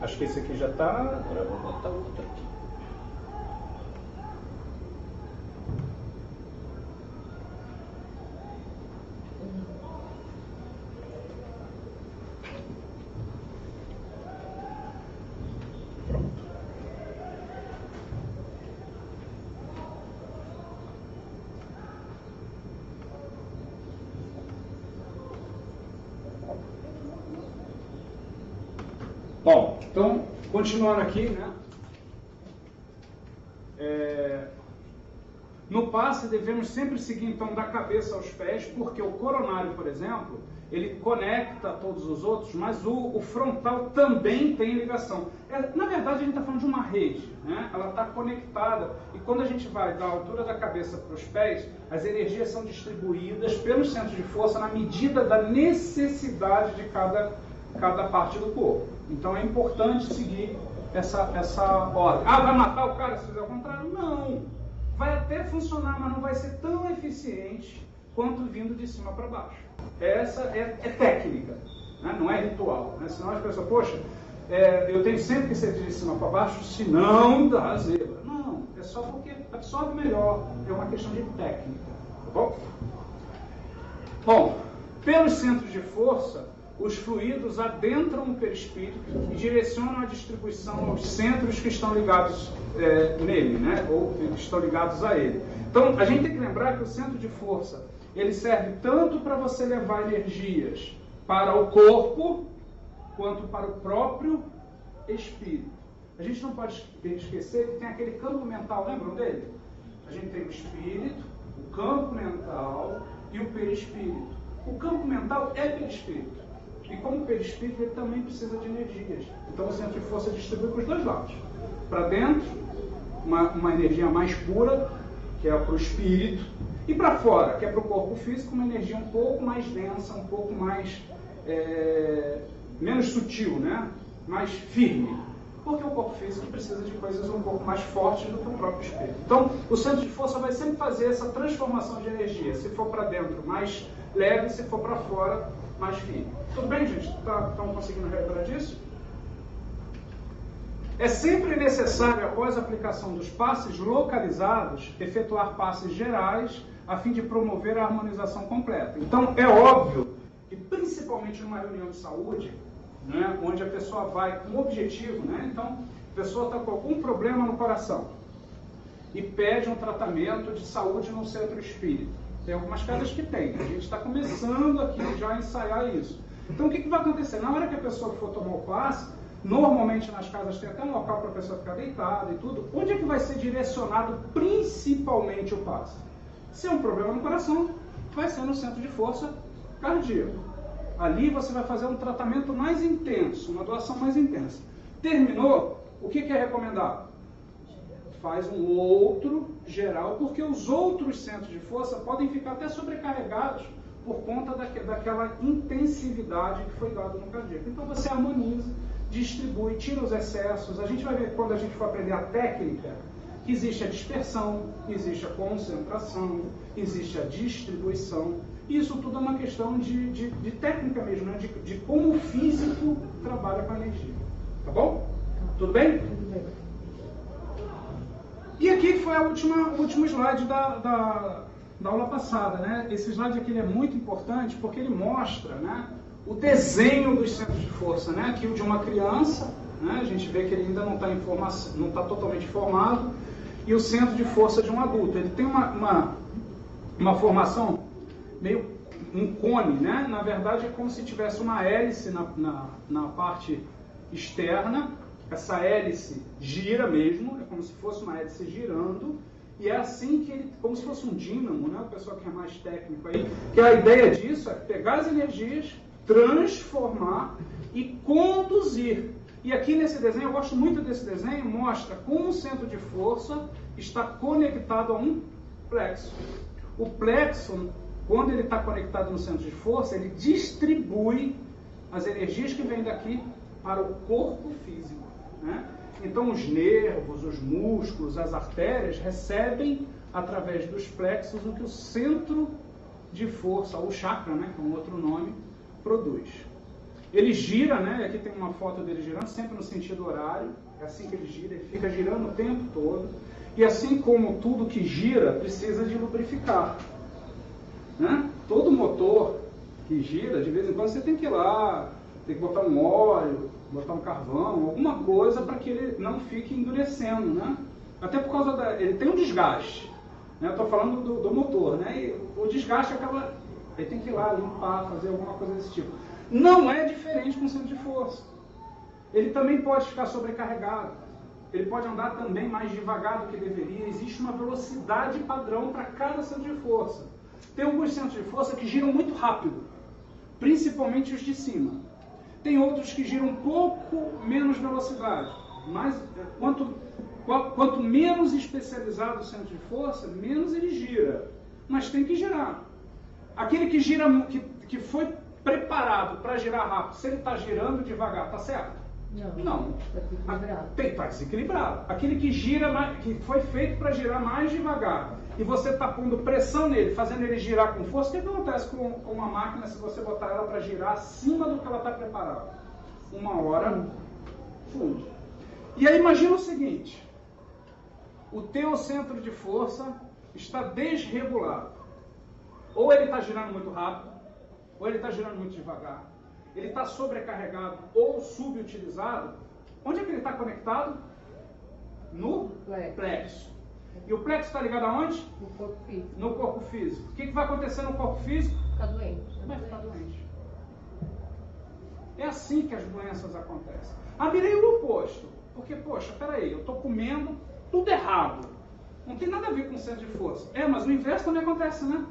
Acho que esse aqui já está, agora eu vou botar outro aqui. Bom, então, continuando aqui, né? No passe devemos sempre seguir, então, da cabeça aos pés, porque o coronário, por exemplo, ele conecta todos os outros, mas o frontal também tem ligação. Na verdade, a gente está falando de uma rede, né? Ela está conectada, e quando a gente vai da altura da cabeça para os pés, as energias são distribuídas pelos centros de força na medida da necessidade de cada parte do corpo. Então é importante seguir essa ordem. Ah, vai matar o cara se fizer o contrário? Não. Vai até funcionar, mas não vai ser tão eficiente quanto vindo de cima para baixo. Essa é técnica, né? Não é ritual. Né? Senão as pessoas, poxa, eu tenho sempre que ser de cima para baixo, senão dá zebra. Não, é só porque absorve melhor. É uma questão de técnica. Tá bom? Bom, pelos centros de força, os fluidos adentram o perispírito e direcionam a distribuição aos centros que estão ligados nele, né? Ou que estão ligados a ele. Então, a gente tem que lembrar que o centro de força, ele serve tanto para você levar energias para o corpo, quanto para o próprio espírito. A gente não pode esquecer que tem aquele campo mental, lembram dele? A gente tem o espírito, o campo mental e o perispírito. O campo mental é perispírito. E como perispírito, ele também precisa de energias. Então o centro de força distribui para os dois lados. Para dentro, uma energia mais pura, que é para o espírito, e para fora, que é para o corpo físico, uma energia um pouco mais densa, um pouco mais menos sutil, né? Mais firme. Porque o corpo físico precisa de coisas um pouco mais fortes do que o próprio espírito. Então, o centro de força vai sempre fazer essa transformação de energia. Se for para dentro, mais leve; se for para fora, mais firme. Tudo bem, gente? Estão conseguindo relembrar disso? É sempre necessário, após a aplicação dos passes localizados, efetuar passes gerais, a fim de promover a harmonização completa. Então, é óbvio que, principalmente numa reunião de saúde, né, onde a pessoa vai com um objetivo, né, então, a pessoa está com algum problema no coração e pede um tratamento de saúde no centro espírita. Tem algumas casas que tem, a gente está começando aqui já a ensaiar isso. Então, o que vai acontecer? Na hora que a pessoa for tomar o passe, normalmente nas casas tem até um local para a pessoa ficar deitada e tudo. Onde é que vai ser direcionado principalmente o passe? Se é um problema no coração, vai ser no centro de força cardíaco. Ali você vai fazer um tratamento mais intenso, uma doação mais intensa. Terminou, o que é recomendado? Faz um outro geral, porque os outros centros de força podem ficar até sobrecarregados por conta daquela intensividade que foi dada no cardíaco. Então você harmoniza, distribui, tira os excessos. A gente vai ver, quando a gente for aprender a técnica, que existe a dispersão, existe a concentração, existe a distribuição. Isso tudo é uma questão de técnica mesmo, né? de como o físico trabalha com a energia. Tá bom? Tudo bem? Tudo bem. E aqui foi o último slide da aula passada, né? Esse slide aqui ele é muito importante porque ele mostra, né, o desenho dos centros de força, né? Aqui o de uma criança, né? A gente vê que ele ainda não está totalmente formado, e o centro de força de um adulto. Ele tem uma formação meio um cone, né? Na verdade é como se tivesse uma hélice na parte externa. Essa hélice gira mesmo, é como se fosse uma hélice girando, e é assim que ele, como se fosse um dínamo, né? O pessoal que é mais técnico aí, que a ideia disso é pegar as energias, transformar e conduzir. E aqui nesse desenho, eu gosto muito desse desenho, mostra como o centro de força está conectado a um plexo. O plexo, quando ele está conectado no centro de força, ele distribui as energias que vêm daqui para o corpo físico. Né? Então os nervos, os músculos, as artérias recebem através dos plexos o que o centro de força, ou chakra, né, que é um outro nome, produz. Ele gira, né? Aqui tem uma foto dele girando, sempre no sentido horário. É assim que ele gira, ele fica girando o tempo todo. E assim como tudo que gira, precisa de lubrificar. Né? Todo motor que gira, de vez em quando você tem que ir lá, tem que botar um óleo, botar um carvão, alguma coisa para que ele não fique endurecendo, né? Até por causa ele tem um desgaste, né? Eu estou falando do motor, né? E o desgaste acaba, ele tem que ir lá limpar, fazer alguma coisa desse tipo. Não é diferente com o centro de força. Ele também pode ficar sobrecarregado. Ele pode andar também mais devagar do que deveria. Existe uma velocidade padrão para cada centro de força. Tem alguns centros de força que giram muito rápido, principalmente os de cima. Tem outros que giram um pouco menos velocidade. Mas quanto menos especializado o centro de força, menos ele gira. Mas tem que girar. Aquele que gira, que foi preparado para girar rápido, se ele está girando devagar, está certo? Não. Está desequilibrado. Aquele que gira, que foi feito para girar mais devagar, e você está pondo pressão nele, fazendo ele girar com força, o que acontece com uma máquina se você botar ela para girar acima do que ela está preparada? Uma hora, funde. E aí imagina o seguinte, o teu centro de força está desregulado. Ou ele está girando muito rápido, ou ele está girando muito devagar. Ele está sobrecarregado ou subutilizado. Onde é que ele está conectado? No plexo. E o plexo está ligado aonde? No corpo físico. No corpo físico. O que vai acontecer no corpo físico? Ficar doente. Vai ficar doente. É assim que as doenças acontecem. Ah, virei o oposto. Porque, poxa, peraí, eu estou comendo tudo errado. Não tem nada a ver com centro de força. Mas o inverso também acontece, né?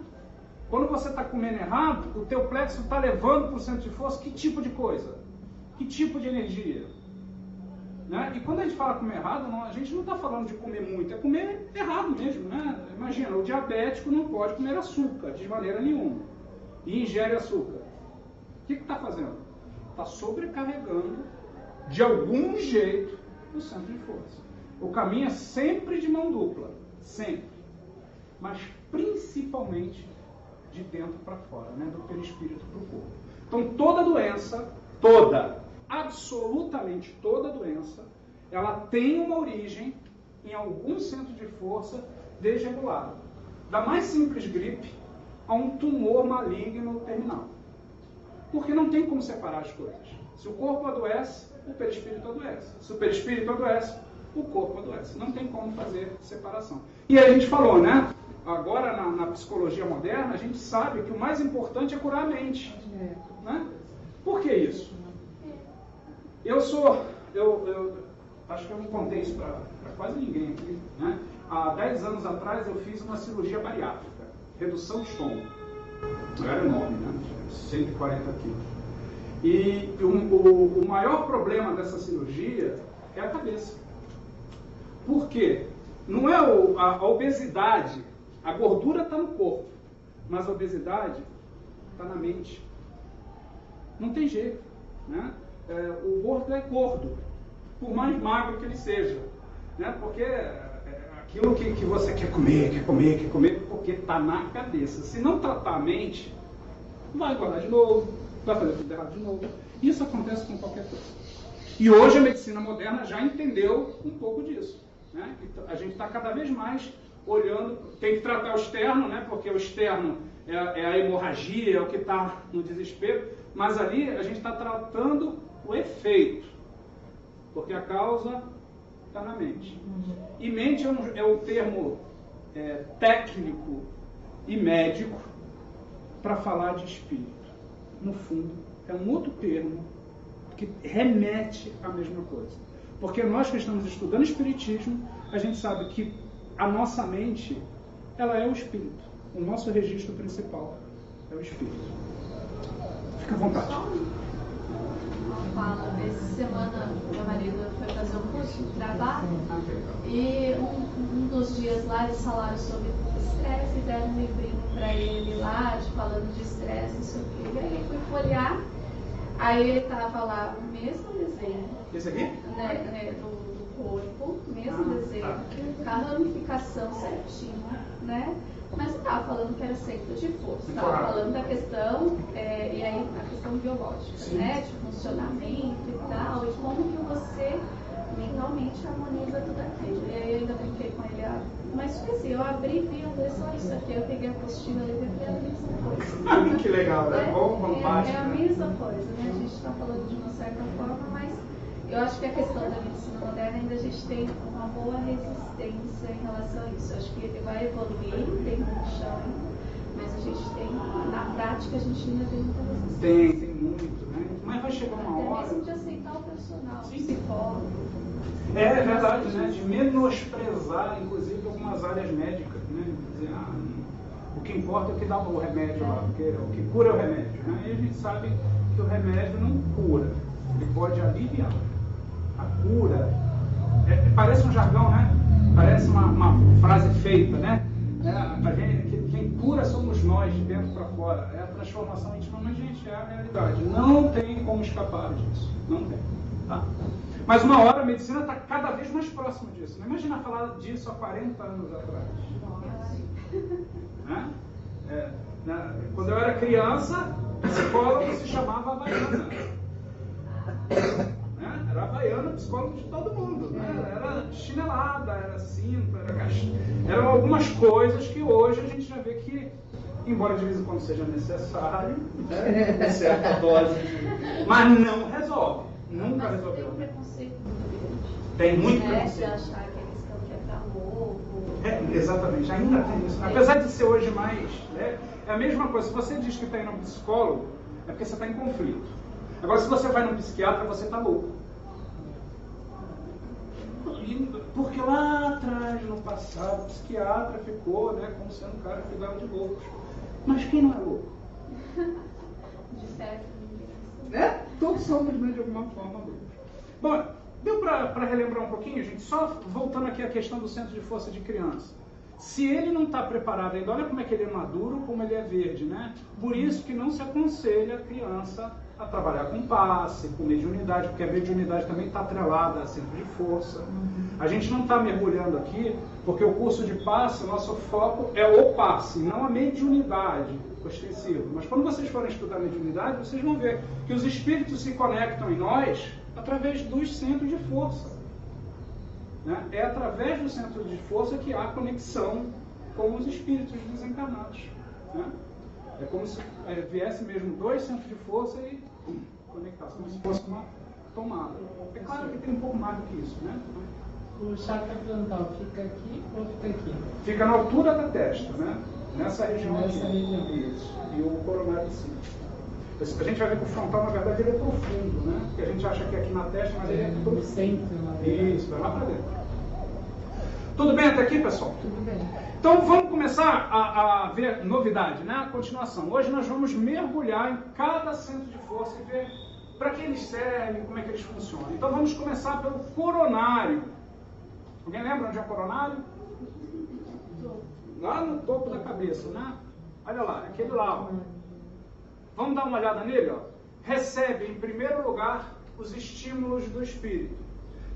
Quando você está comendo errado, o teu plexo está levando para o centro de força que tipo de coisa? Que tipo de energia? Né? E quando a gente fala comer errado, a gente não está falando de comer muito, é comer errado mesmo. Né? Imagina, o diabético não pode comer açúcar de maneira nenhuma. E ingere açúcar. O que está fazendo? Está sobrecarregando, de algum jeito, o centro de força. O caminho é sempre de mão dupla. Sempre. Mas principalmente de dentro para fora, né? Do perispírito para o corpo. Então toda doença, absolutamente toda doença, ela tem uma origem em algum centro de força desregulado. Da mais simples gripe a um tumor maligno terminal. Porque não tem como separar as coisas. Se o corpo adoece, o perispírito adoece. Se o perispírito adoece, o corpo adoece. Não tem como fazer separação. E aí a gente falou, né? Agora, na psicologia moderna, a gente sabe que o mais importante é curar a mente. Né? Por que isso? Eu acho que eu não contei isso para quase ninguém aqui. Né? Há 10 anos atrás eu fiz uma cirurgia bariátrica, redução de estômago. Eu era enorme, né? 140 quilos. E o maior problema dessa cirurgia é a cabeça. Por quê? Não é a obesidade. A gordura está no corpo, mas a obesidade está na mente. Não tem jeito. Né? O gordo é gordo, por mais magro que ele seja. Né? Porque aquilo que você quer comer, porque está na cabeça. Se não tratar a mente, vai engordar de novo, vai fazer tudo errado de novo. Isso acontece com qualquer coisa. E hoje a medicina moderna já entendeu um pouco disso. Né? A gente está cada vez mais olhando, tem que tratar o externo, né? Porque o externo é a hemorragia, é o que está no desespero, mas ali a gente está tratando o efeito, porque a causa está na mente. E mente é um termo técnico e médico para falar de espírito. No fundo, é um outro termo que remete à mesma coisa. Porque nós que estamos estudando espiritismo, a gente sabe que a nossa mente, ela é o espírito. O nosso registro principal é o espírito. Fica à vontade. Essa semana, meu marido foi fazer um curso de trabalho e um dos dias lá eles falaram sobre estresse e deram um livrinho para ele lá, falando de estresse, não sei o quê. E aí eu fui folhear, aí ele estava lá o mesmo desenho. Esse aqui? Né, do corpo, mesmo desenho, com a ramificação certinha, né? Mas não estava falando que era centro de força, estava falando da questão, e aí a questão biológica, né? De funcionamento e tal, e como que você mentalmente harmoniza tudo aquilo. E aí eu ainda brinquei com ele, mas esqueci, eu abri e vi, eu falei, só isso aqui, eu peguei a apostila e falei, é a mesma coisa. Que legal, né? É a mesma coisa, né? A gente está falando de uma certa forma, mas eu acho que a questão da medicina moderna ainda a gente tem uma boa resistência em relação a isso. Eu acho que vai evoluir, tem muito chão ainda, mas a gente tem, na prática, a gente ainda tem muita resistência. Tem muito, né? Mas vai chegar uma hora... Até mesmo de aceitar o profissional, o psicólogo. É verdade, né? De menosprezar, inclusive, algumas áreas médicas, né? Dizer, o que importa é o que dá o remédio lá, porque o que cura é o remédio, né? E a gente sabe que o remédio não cura, ele pode aliviar. A cura, parece um jargão, né? Parece uma frase feita, né? Quem cura somos nós, de dentro para fora. É a transformação íntima, mas, gente, é a realidade. Não tem como escapar disso. Não tem. Tá? Mas uma hora a medicina está cada vez mais próxima disso. Não imagina falar disso há 40 anos atrás. Quando eu era criança, psicólogo se chamava Havaiana. Era Havaiana, psicólogo de todo mundo. Né? Era chinelada, era cinta, eram algumas coisas que hoje a gente já vê que, embora de vez em quando seja necessário, né? Certa dose, mas não resolve. Nunca resolveu. Tem um preconceito muito grande. Tem muito preconceito. De preconceito. achar que eles estão que é pra louco. Exatamente, ainda tem isso. Apesar de ser hoje mais... Né, é a mesma coisa. Se você diz que está indo num psicólogo, é porque você está em conflito. Agora, se você vai num psiquiatra, você está louco. Porque lá atrás, no passado, o psiquiatra ficou, né, como sendo um cara que cuidava de loucos. Mas quem não é louco? De certo, né? Todos somos, né, de alguma forma, loucos. Bom, deu para relembrar um pouquinho, gente? Só voltando aqui à questão do centro de força de criança. Se ele não está preparado ainda, olha como é que ele é maduro, como ele é verde, né? Por isso que não se aconselha a criança a trabalhar com passe, com mediunidade, porque a mediunidade também está atrelada a centro de força. A gente não está mergulhando aqui, porque o curso de passe, o nosso foco é o passe, não a mediunidade ostensiva. Mas quando vocês forem estudar mediunidade, vocês vão ver que os espíritos se conectam em nós através dos centros de força. Né? É através do centro de força que há conexão com os espíritos desencarnados. Né? É como se viesse mesmo dois centros de força e conectasse, como se fosse uma tomada. É claro que tem um pouco mais do que isso, né? O chakra frontal fica aqui ou fica aqui? Fica na altura da testa, né? Nessa região Nessa aqui. região. Isso. E o coronário em cima. A gente vai ver que o frontal, na verdade, ele é profundo, né? Porque a gente acha que é aqui na testa, mas ele é No profundo. centro, né? Isso, vai lá para dentro. Tudo bem até aqui, pessoal? Tudo bem. Então vamos começar a ver novidade, né? A continuação. Hoje nós vamos mergulhar em cada centro de força e ver para que eles servem, como é que eles funcionam. Então vamos começar pelo coronário. Alguém lembra onde é o coronário? Lá no topo da cabeça, né? Olha lá, aquele lá. Ó. Vamos dar uma olhada nele? Ó. Recebe, em primeiro lugar, os estímulos do espírito.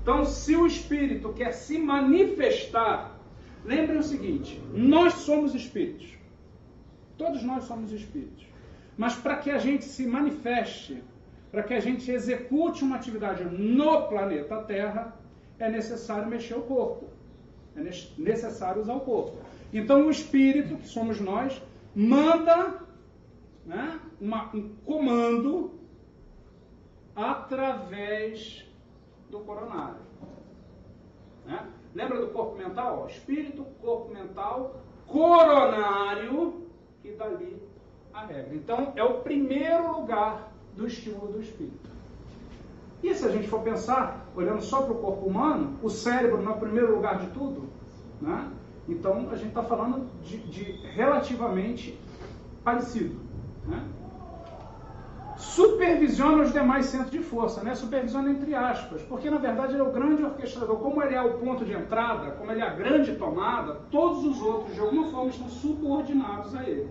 Então, se o espírito quer se manifestar, lembrem o seguinte, nós somos espíritos. Todos nós somos espíritos. Mas para que a gente se manifeste, para que a gente execute uma atividade no planeta Terra, é necessário mexer o corpo. É necessário usar o corpo. Então, o espírito, que somos nós, manda, né, um comando através do coronário. Né? Lembra do corpo mental? Ó, espírito, corpo mental, coronário e dali a regra. Então, é o primeiro lugar do estímulo do espírito. E se a gente for pensar, olhando só para o corpo humano, o cérebro não é o primeiro lugar de tudo? Né? Então, a gente está falando de relativamente parecido. Né? Supervisiona os demais centros de força, né? Supervisiona entre aspas, porque na verdade ele é o grande orquestrador. Como ele é o ponto de entrada, como ele é a grande tomada, todos os outros de alguma forma estão subordinados a ele.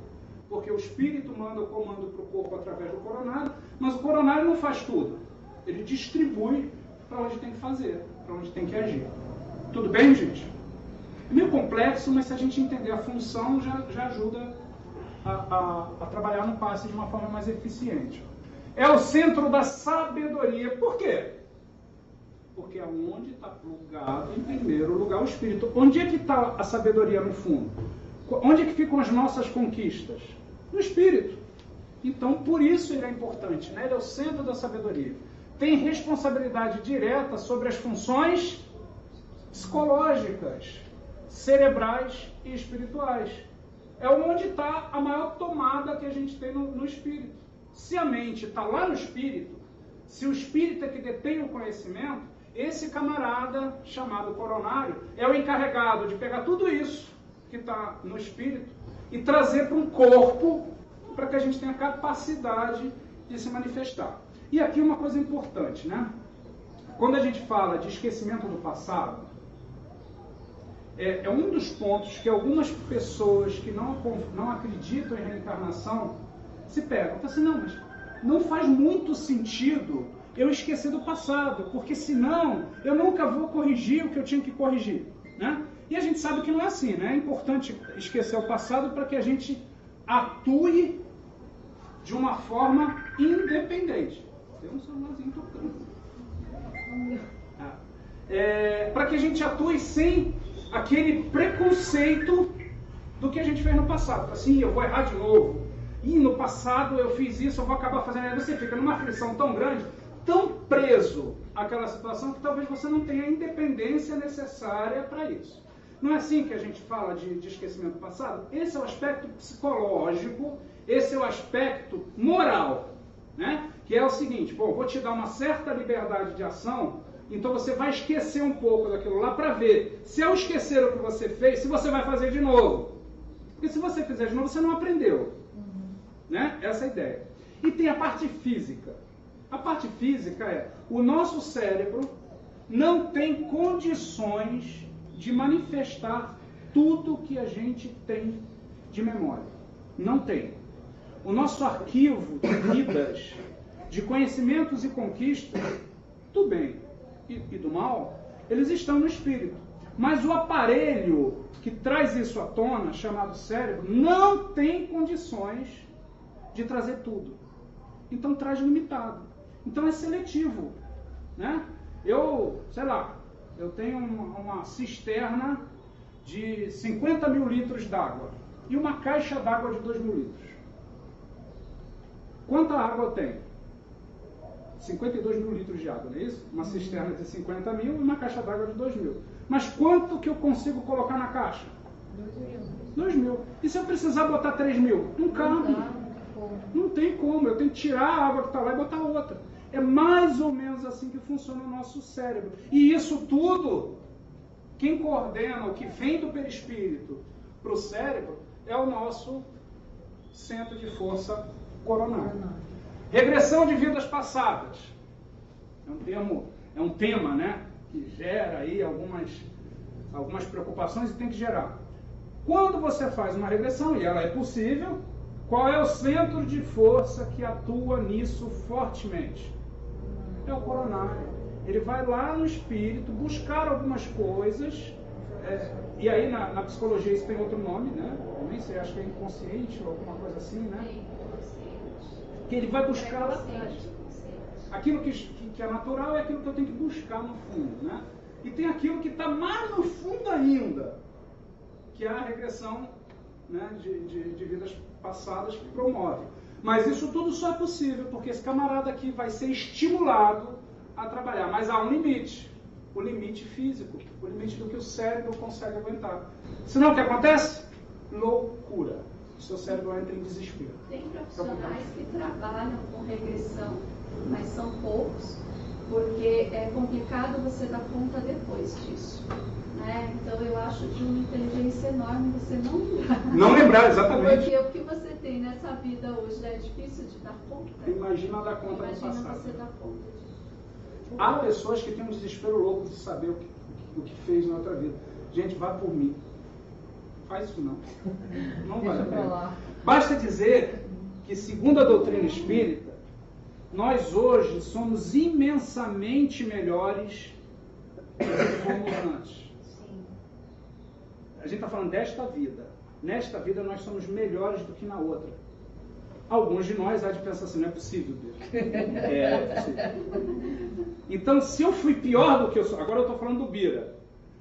Porque o espírito manda o comando para o corpo através do coronário, mas o coronário não faz tudo. Ele distribui para onde tem que fazer, para onde tem que agir. Tudo bem, gente? meio complexo, mas se a gente entender a função, já ajuda a trabalhar no passe de uma forma mais eficiente. É o centro da sabedoria. Por quê? Porque é onde está plugado, em primeiro lugar, o espírito. Onde é que está a sabedoria no fundo? Onde é que ficam as nossas conquistas? No espírito. Então, por isso ele é importante, né? Ele é o centro da sabedoria. Tem responsabilidade direta sobre as funções psicológicas, cerebrais e espirituais. É onde está a maior tomada que a gente tem no espírito. Se a mente está lá no espírito, se o espírito é que detém o conhecimento, esse camarada, chamado coronário, é o encarregado de pegar tudo isso que está no espírito e trazer para um corpo para que a gente tenha capacidade de se manifestar. E aqui uma coisa importante, né? Quando a gente fala de esquecimento do passado, é um dos pontos que algumas pessoas que não acreditam em reencarnação se pegam. Então, assim, não, mas não faz muito sentido eu esquecer do passado, porque senão eu nunca vou corrigir o que eu tinha que corrigir, né? E a gente sabe que não é assim, né? É importante esquecer o passado para que a gente atue de uma forma independente. Tem um celularzinho tocando. Para que a gente atue sem aquele preconceito do que a gente fez no passado. Assim, eu vou errar de novo. E no passado eu fiz isso, eu vou acabar fazendo. Aí você fica numa aflição tão grande, tão preso àquela situação, que talvez você não tenha a independência necessária para isso. Não é assim que a gente fala de esquecimento do passado? Esse é o aspecto psicológico, esse é o aspecto moral, né? Que é o seguinte, pô, vou te dar uma certa liberdade de ação, então você vai esquecer um pouco daquilo lá para ver se ao esquecer o que você fez, se você vai fazer de novo. Porque se você fizer de novo, você não aprendeu. Né? Essa é a ideia. E tem a parte física. A parte física é, o nosso cérebro não tem condições de manifestar tudo que a gente tem de memória. Não tem. O nosso arquivo de vidas, de conhecimentos e conquistas, do bem e do mal, eles estão no espírito. Mas o aparelho que traz isso à tona, chamado cérebro, não tem condições de trazer tudo. Então traz limitado. Então é seletivo, né? Sei lá, eu tenho uma cisterna de 50 mil litros d'água e uma caixa d'água de 2 mil litros. Quanta água eu tenho? 52 mil litros de água, não é isso? Uma cisterna de 50 mil e uma caixa d'água de 2 mil. Mas quanto que eu consigo colocar na caixa? 2 mil. E se eu precisar botar 3 mil? Não cabe. Não tem como. Eu tenho que tirar a água que está lá e botar outra. É mais ou menos assim que funciona o nosso cérebro. E isso tudo, quem coordena, o que vem do perispírito para o cérebro, é o nosso centro de força coronário. Regressão de vidas passadas. É um tema, né, que gera aí algumas preocupações e tem que gerar. Quando você faz uma regressão, e ela é possível, qual é o centro de força que atua nisso fortemente? É o coronário. Ele vai lá no espírito buscar algumas coisas, e aí na psicologia isso tem outro nome, né? Eu nem sei, acho que é inconsciente ou alguma coisa assim, né? Que ele vai buscar lá atrás. Aquilo que é natural é aquilo que eu tenho que buscar no fundo, né? E tem aquilo que está mais no fundo ainda, que é a regressão, né, de vidas passadas que promove. Mas isso tudo só é possível porque esse camarada aqui vai ser estimulado a trabalhar. Mas há um limite. O limite físico. O limite do que o cérebro consegue aguentar. Senão o que acontece? Loucura. O seu cérebro entra em desespero. Tem profissionais que trabalham com regressão, mas são poucos, porque é complicado você dar conta depois disso. Né? Então eu acho de uma inteligência enorme você não lembrar. Não lembrar, exatamente. Porque o que você tem nessa vida hoje já é difícil de dar conta. Imagina dar conta do passado. Imagina você dar conta disso. Há pessoas que têm um desespero louco de saber o que fez na outra vida. Gente, vá por mim. Faz isso não. Não vale a pena. Basta dizer que, segundo a doutrina espírita, nós hoje somos imensamente melhores do que fomos antes. a gente está falando desta vida. Nesta vida nós somos melhores do que na outra. Alguns de nós há de pensar assim, não é possível, Deus. É possível. Então, se eu fui pior do que eu sou, agora eu estou falando do Bira.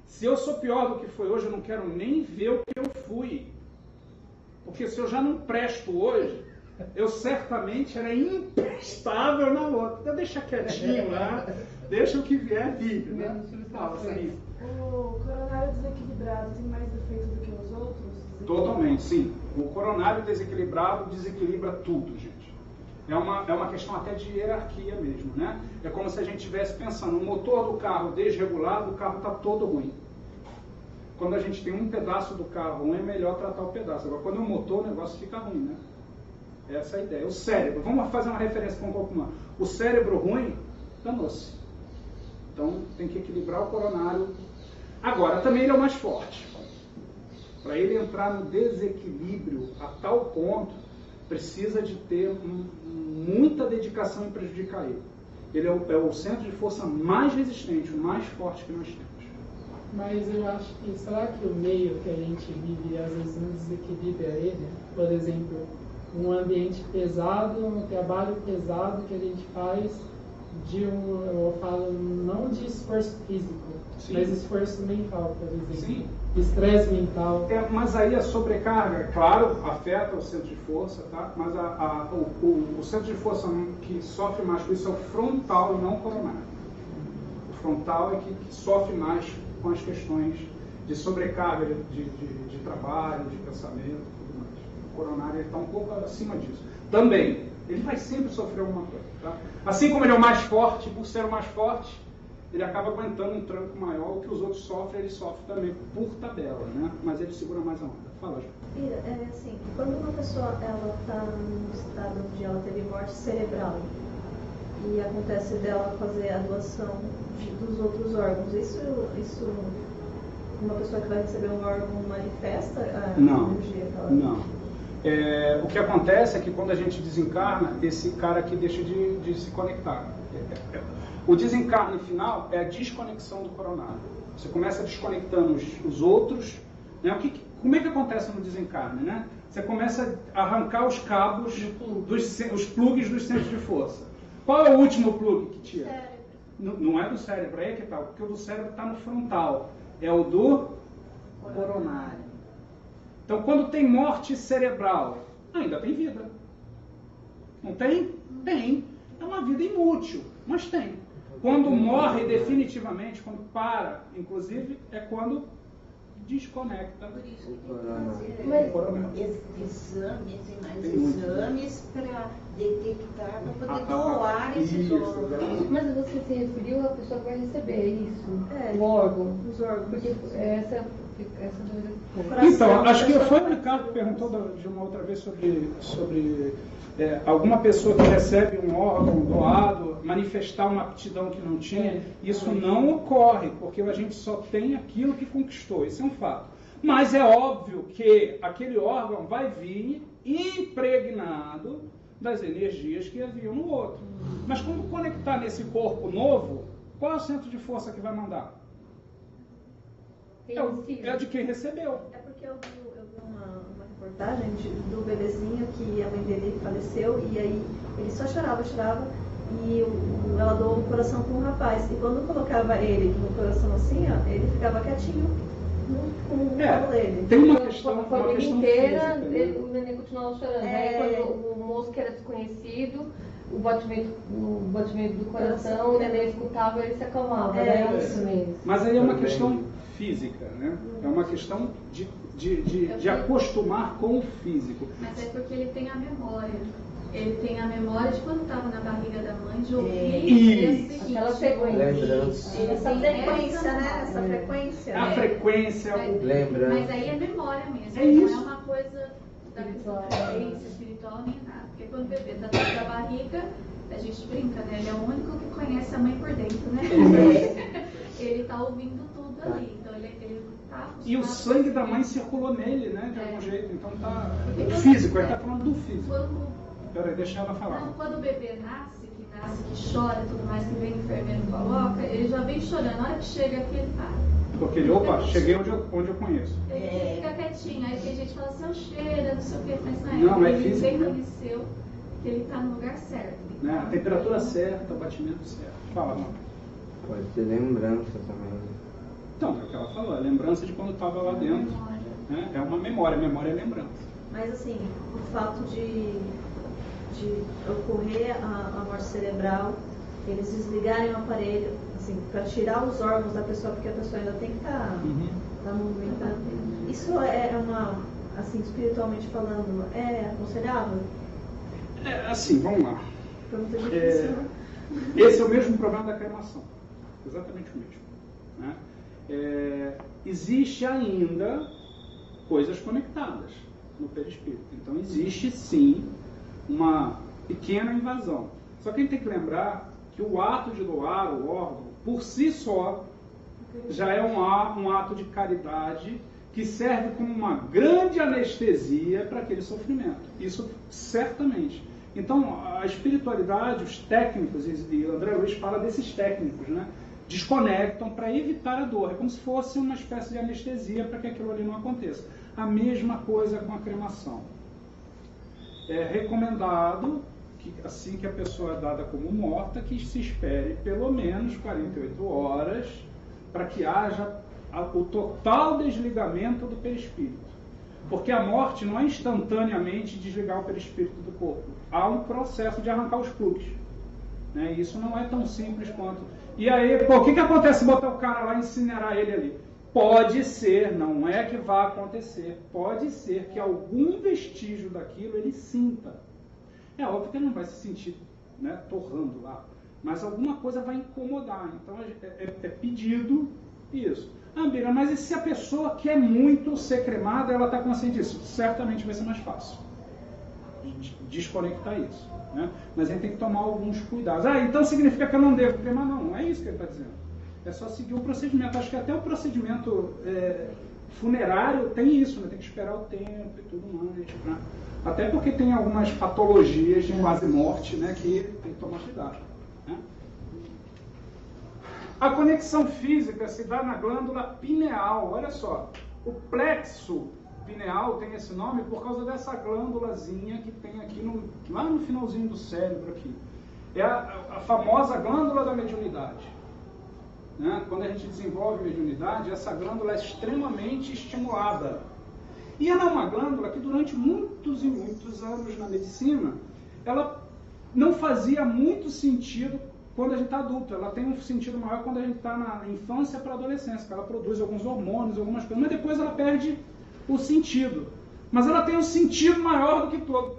Se eu sou pior do que foi hoje, eu não quero nem ver o que eu fui. Porque se eu já não presto hoje, eu certamente era imprestável na outra. Então deixa quietinho lá, deixa o que vier vir. Né? Fala, Sarinha. O coronário desequilibrado tem mais defeito do que os outros? Totalmente, sim. O coronário desequilibrado desequilibra tudo, gente. É uma questão até de hierarquia mesmo, né? É como se a gente estivesse pensando, o motor do carro desregulado, o carro está todo ruim. Quando a gente tem um pedaço do carro ruim, é melhor tratar o pedaço. Agora, quando é o motor, o negócio fica ruim, né? Essa é a ideia. O cérebro, vamos fazer uma referência para um pouco mais. O cérebro ruim, danou-se. Então, tem que equilibrar o coronário. Agora, também ele é o mais forte. Para ele entrar no desequilíbrio a tal ponto, precisa de ter muita dedicação em prejudicar ele. Ele é o centro de força mais resistente, o mais forte que nós temos. Mas eu acho que, será que o meio que a gente vive às vezes não desequilibra ele? Por exemplo, um ambiente pesado, um trabalho pesado que a gente faz eu falo não de esforço físico, sim, mas esforço mental, por exemplo. Sim. Estresse mental. Mas aí a sobrecarga, claro, afeta o centro de força, tá? Mas o centro de força que sofre mais com isso é o frontal e não o coronário. O frontal é que sofre mais com as questões de sobrecarga de trabalho, de pensamento e tudo mais. O coronário está um pouco acima disso. Também, ele vai sempre sofrer alguma coisa. Tá? Assim como ele é o mais forte, por ser o mais forte, ele acaba aguentando um tranco maior. O que os outros sofrem, ele sofre também por tabela, né? Mas ele segura mais a onda. Fala, Ju. Ira, assim, quando uma pessoa está num estado onde ela teve morte cerebral e acontece dela fazer a doação dos outros órgãos, isso uma pessoa que vai receber um órgão manifesta a energia que ela... Não. O que acontece é que quando a gente desencarna, esse cara aqui deixa de se conectar. O desencarne final é a desconexão do coronário. Você começa desconectando os outros. Né? Como é que acontece no desencarne? Né? Você começa a arrancar os cabos, os plugs dos centros de força. Qual é o último plug que tira? Cérebro. Não é do cérebro, aí que tal? Porque o do cérebro está no frontal. É o do coronário. Então, quando tem morte cerebral, ainda tem vida. Não tem? Tem. É uma vida inútil, mas tem. Quando morre definitivamente, quando para, inclusive, é quando desconecta. Por isso que Mas exames e mais exames para detectar, para poder doar esses órgãos. Mas você se referiu à pessoa que vai receber isso, o órgão. Os órgãos. Porque essa dúvida. Então, acho que foi o Ricardo que perguntou de uma outra vez sobre alguma pessoa que recebe um órgão doado manifestar uma aptidão que não tinha. Isso não ocorre, porque a gente só tem aquilo que conquistou, isso é um fato. Mas é óbvio que aquele órgão vai vir impregnado das energias que haviam no outro. Mas quando conectar nesse corpo novo, qual é o centro de força que vai mandar? É de quem recebeu. É porque eu vi uma reportagem do bebezinho que a mãe dele faleceu e aí ele só chorava e ela doou um coração para um rapaz. E quando colocava ele no coração assim, ó, ele ficava quietinho com o colo dele. Tem uma questão, a família inteira, física, o neném continuava chorando. Aí quando o moço que era desconhecido, o batimento do coração, o neném escutava e ele se acalmava. Né? Isso mesmo. Mas aí é uma questão física, né? É uma questão de acostumar com o físico. Mas é porque ele tem a memória. Ele tem a memória de quando estava na barriga da mãe, de ouvir aquela sequência. Essa frequência, né? Essa frequência. A frequência, lembrança. Mas aí é memória mesmo. É isso. Não é uma coisa da frequência espiritual nem nada. Porque quando o bebê está dentro da barriga, a gente brinca, né? Ele é o único que conhece a mãe por dentro, né? Ele está ouvindo tudo ali. Então ele tá. E o sangue da mãe circulou nele, né? De algum jeito. Então tá. O físico, ele está falando do físico. Peraí, deixa ela falar. Não, quando o bebê nasce, que chora e tudo mais, que vem o enfermeiro e coloca, ele já vem chorando. Na hora que chega aqui, ele para. Porque ele, opa, cheguei onde eu conheço. Ele fica quietinho, aí tem gente que fala assim, eu cheiro, não sei o que, mas na Não, época é ele físico, né? reconheceu que ele está no lugar certo. Né? A temperatura certa, o batimento certo. Fala, mano. Pode ter lembrança também. Então, é o que ela falou, a lembrança de quando estava lá dentro. Né? É uma memória é lembrança. Mas assim, o fato de ocorrer a morte cerebral, eles desligarem o aparelho, assim, para tirar os órgãos da pessoa, porque a pessoa ainda tem que estar movimentando. Isso é uma, assim, espiritualmente falando, é aconselhável? Assim, vamos lá. Pergunta difícil, né? Esse é o mesmo problema da cremação. Exatamente o mesmo. Né? Existe ainda coisas conectadas no perispírito. Então existe sim uma pequena invasão. Só que a gente tem que lembrar que o ato de doar o órgão, por si só, já é um ato de caridade que serve como uma grande anestesia para aquele sofrimento. Isso certamente. Então, a espiritualidade, os técnicos, e o André Luiz fala desses técnicos, né? Desconectam para evitar a dor. É como se fosse uma espécie de anestesia para que aquilo ali não aconteça. A mesma coisa com a cremação. É recomendado que, assim que a pessoa é dada como morta, que se espere pelo menos 48 horas para que haja o total desligamento do perispírito. Porque a morte não é instantaneamente desligar o perispírito do corpo. Há um processo de arrancar os plugs. Né? Isso não é tão simples quanto... E aí, o que acontece se botar o cara lá e incinerar ele ali? Pode ser, não é que vai acontecer, pode ser que algum vestígio daquilo ele sinta. É óbvio que ele não vai se sentir, né, torrando lá, mas alguma coisa vai incomodar. Então é pedido isso. Bira, mas e se a pessoa quer muito ser cremada, ela está consciente disso? Certamente vai ser mais fácil desconectar isso. Né? Mas a gente tem que tomar alguns cuidados. Então significa que eu não devo cremar? Não é isso que ele está dizendo. É só seguir o procedimento. Acho que até o procedimento funerário tem isso, né? Tem que esperar o tempo e tudo mais. Né? Até porque tem algumas patologias de quase morte, né, que tem que tomar cuidado. Né? A conexão física se dá na glândula pineal. Olha só, o plexo pineal tem esse nome por causa dessa glândulazinha que tem aqui lá no finalzinho do cérebro aqui. É a famosa glândula da mediunidade. Né? Quando a gente desenvolve mediunidade, essa glândula é extremamente estimulada. E ela é uma glândula que durante muitos e muitos anos na medicina, ela não fazia muito sentido quando a gente está adulto. Ela tem um sentido maior quando a gente está na infância para a adolescência, que ela produz alguns hormônios, algumas coisas, mas depois ela perde o sentido. Mas ela tem um sentido maior do que todo.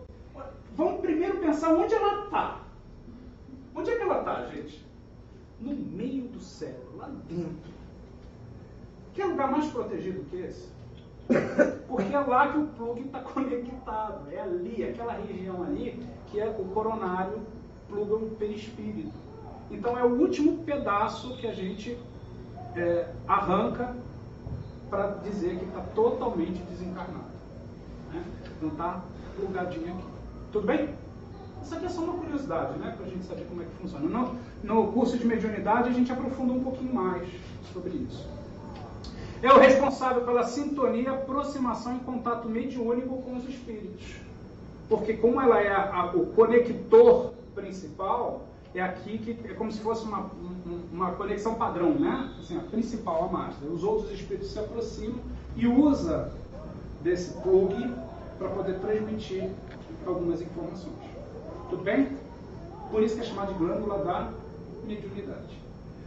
Vamos primeiro pensar onde ela está. Onde é que ela está, gente? No meio do cérebro, lá dentro. Que lugar mais protegido que esse? Porque é lá que o plug está conectado. É ali, aquela região ali, que é o coronário, pluga o perispírito. Então é o último pedaço que a gente arranca para dizer que está totalmente desencarnado. Né? Então está plugadinho aqui. Tudo bem? Isso aqui é só uma curiosidade, né? Para a gente saber como é que funciona. No curso de mediunidade a gente aprofunda um pouquinho mais sobre isso. É o responsável pela sintonia, aproximação e contato mediúnico com os espíritos. Porque como ela é o conector principal, é aqui que é como se fosse uma conexão padrão, né? Assim, a principal, a master. Os outros espíritos se aproximam e usa desse plug para poder transmitir algumas informações. Tudo bem? Por isso que é chamado de glândula da mediunidade.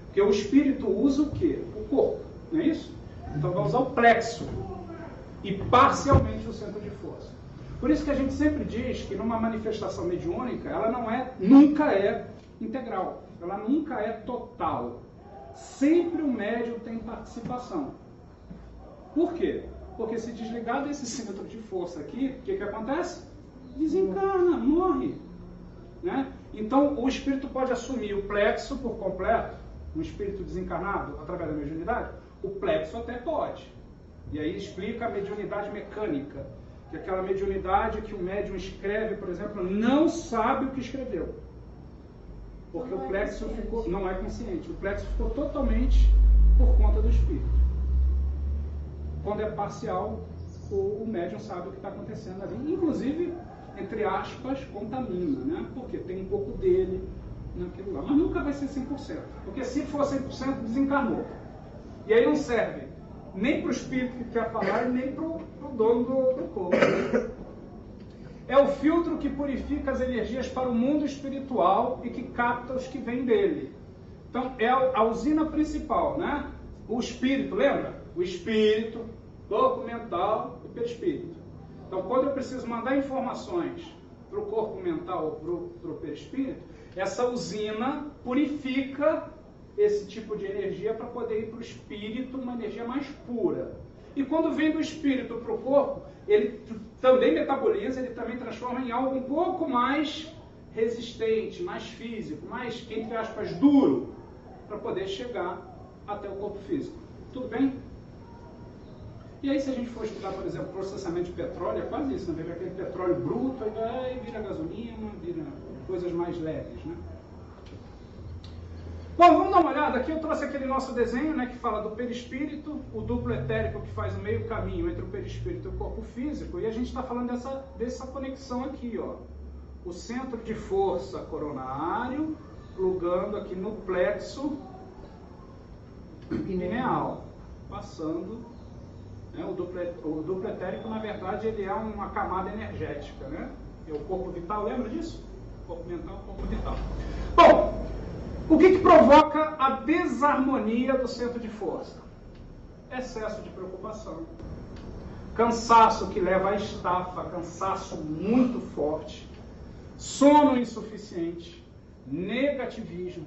Porque o espírito usa o quê? O corpo, não é isso? Então vai usar o plexo e parcialmente o centro de força. Por isso que a gente sempre diz que numa manifestação mediúnica, ela nunca é integral, ela nunca é total. Sempre o médium tem participação. Por quê? Porque se desligar desse centro de força aqui, o que acontece? Desencarna, morre. Né? Então o espírito pode assumir o plexo por completo, um espírito desencarnado através da mediunidade. O plexo até pode. E aí explica a mediunidade mecânica, que é aquela mediunidade que o médium escreve, por exemplo, não sabe o que escreveu. Porque o plexo não é consciente. O plexo ficou totalmente por conta do espírito. quando é parcial, o médium sabe o que está acontecendo ali. Inclusive, entre aspas, contamina, né? Porque tem um pouco dele naquilo lá. Mas nunca vai ser 100%. Porque se for 100%, desencarnou. E aí não serve nem para o espírito que quer falar, nem para o dono do corpo. É o filtro que purifica as energias para o mundo espiritual e que capta os que vêm dele. Então, é a usina principal, né? O espírito, lembra? O espírito, corpo mental e perispírito. Então, quando eu preciso mandar informações para o corpo mental ou para o perispírito, essa usina purifica esse tipo de energia para poder ir para o espírito, uma energia mais pura. E quando vem do espírito para o corpo, ele também metaboliza, ele também transforma em algo um pouco mais resistente, mais físico, mais, entre aspas, duro, para poder chegar até o corpo físico. Tudo bem? E aí, se a gente for estudar, por exemplo, processamento de petróleo, é quase isso, né? Vira aquele petróleo bruto, aí vira gasolina, vira coisas mais leves, né? Bom, vamos dar uma olhada. Aqui eu trouxe aquele nosso desenho, né, que fala do perispírito, o duplo etérico que faz o meio caminho entre o perispírito e o corpo físico, e a gente está falando dessa conexão aqui, ó. O centro de força coronário, plugando aqui no plexo pineal, passando, né, o duplo etérico, na verdade, ele é uma camada energética, né? É o corpo vital, lembra disso? Corpo mental, corpo vital. Bom, o que provoca a desarmonia do centro de força? Excesso de preocupação. Cansaço que leva à estafa, cansaço muito forte. Sono insuficiente. Negativismo.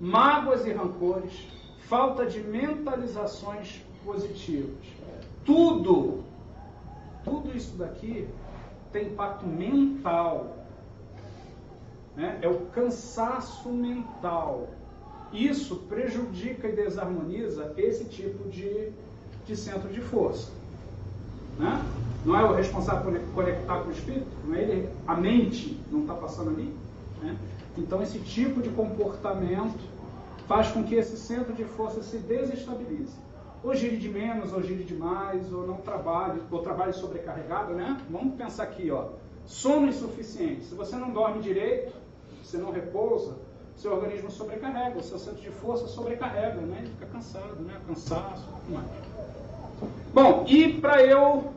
Mágoas e rancores. Falta de mentalizações positivas. Tudo isso daqui tem impacto mental. É o cansaço mental. Isso prejudica e desarmoniza esse tipo de centro de força. Né? Não é o responsável por conectar com o espírito? Não é ele? A mente não está passando ali? Né? Então, esse tipo de comportamento faz com que esse centro de força se desestabilize. Ou gire de menos, ou gire de mais, ou não trabalhe, ou trabalhe sobrecarregado, né? Vamos pensar aqui, ó. Sono insuficiente. Se você não dorme direito, você não repousa, seu organismo sobrecarrega, o seu centro de força sobrecarrega, né? Ele fica cansado, né? Cansaço, tudo mais. Bom, e para eu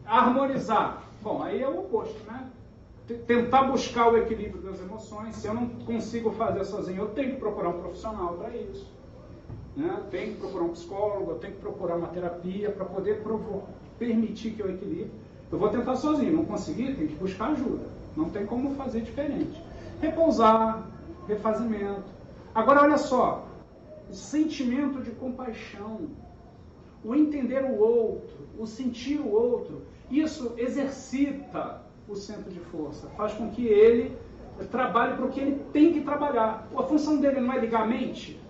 harmonizar? Bom, aí é o oposto, né? Tentar buscar o equilíbrio das emoções. Se eu não consigo fazer sozinho, eu tenho que procurar um profissional para isso. Né? Tenho que procurar um psicólogo, eu tenho que procurar uma terapia para poder permitir que eu equilibre. Eu vou tentar sozinho, não conseguir, tenho que buscar ajuda. Não tem como fazer diferente. Repousar, refazimento. Agora, olha só, o sentimento de compaixão, o entender o outro, o sentir o outro, isso exercita o centro de força, faz com que ele trabalhe para o que ele tem que trabalhar. A função dele não é ligar a mente.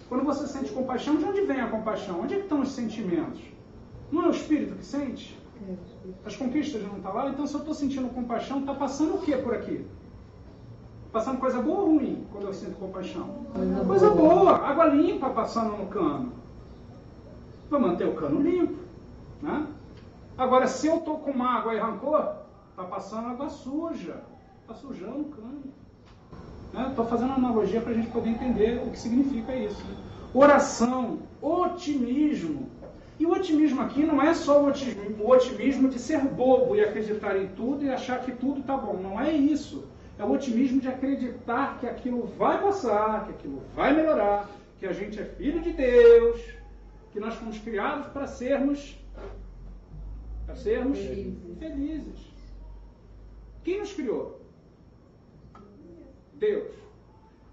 Quando você sente compaixão, de onde vem a compaixão? Onde é que estão os sentimentos? Não é o espírito que sente? As conquistas não estão lá? Então, se eu estou sentindo compaixão, está passando o que por aqui? Passando coisa boa ou ruim quando eu sinto compaixão? Coisa boa. Água limpa passando no cano. Vou manter o cano limpo. Né? Agora, se eu estou com mágoa e rancor, está passando água suja. Está sujando o cano. Estou fazendo uma analogia para a gente poder entender o que significa isso. Né? Oração, otimismo. E o otimismo aqui não é só o otimismo de ser bobo e acreditar em tudo e achar que tudo está bom. Não é isso. É o otimismo de acreditar que aquilo vai passar, que aquilo vai melhorar, que a gente é filho de Deus, que nós fomos criados para sermos felizes. Quem nos criou? Deus.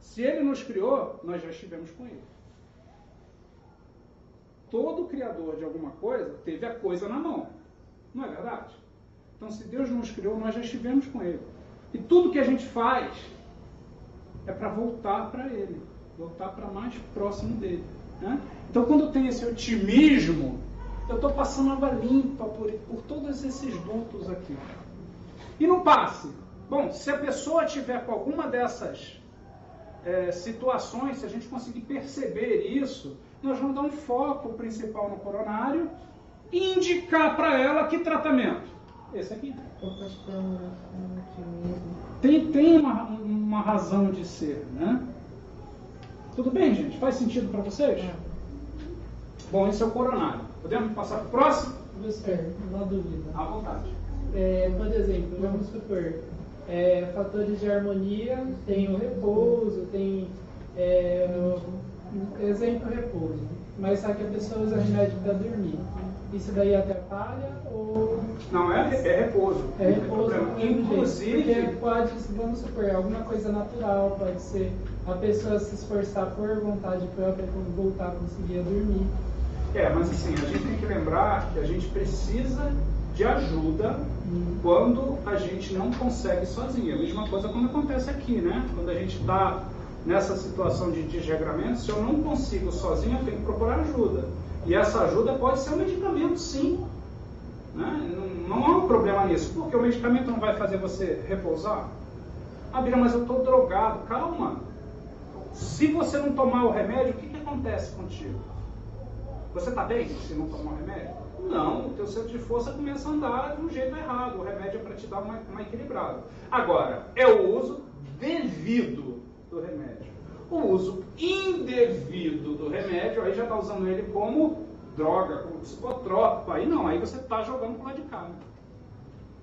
Se Ele nos criou, nós já estivemos com Ele. Todo criador de alguma coisa teve a coisa na mão. Não é verdade? Então, se Deus nos criou, nós já estivemos com Ele. E tudo que a gente faz é para voltar para Ele, voltar para mais próximo dele. Né? Então, quando eu tenho esse otimismo, eu estou passando água limpa por todos esses dutos aqui. E no passe? Bom, se a pessoa tiver com alguma dessas situações, se a gente conseguir perceber isso, nós vamos dar um foco principal no coronário e indicar para ela que tratamento. Esse aqui. Tem uma razão de ser, né? Tudo bem, gente? Faz sentido para vocês? Bom, esse é o coronário. Podemos passar para o próximo? Professor, uma dúvida. À vontade. Por exemplo, vamos supor, fatores de harmonia, tem o repouso, tem exemplo repouso, mas só que a pessoa usa remédio para dormir. Isso daí atrapalha ou... Não, é repouso. É repouso. Inclusive... Porque pode, vamos supor, alguma coisa natural, pode ser a pessoa se esforçar por vontade própria para voltar a conseguir dormir. Mas assim, a gente tem que lembrar que a gente precisa de ajuda quando a gente não consegue sozinho. A mesma coisa quando acontece aqui, né? Quando a gente está nessa situação de desregramento, se eu não consigo sozinho, eu tenho que procurar ajuda. E essa ajuda pode ser um medicamento, sim. Né? Não há um problema nisso, porque o medicamento não vai fazer você repousar. Bira, mas eu estou drogado. Calma. Se você não tomar o remédio, o que acontece contigo? Você está bem se não tomar o remédio? Não, o teu centro de força começa a andar de um jeito errado. O remédio é para te dar uma equilibrada. Agora, é o uso devido do remédio. O uso indevido do remédio, aí já está usando ele como droga, como psicotrópico. Aí não, aí você está jogando para o lado de cá.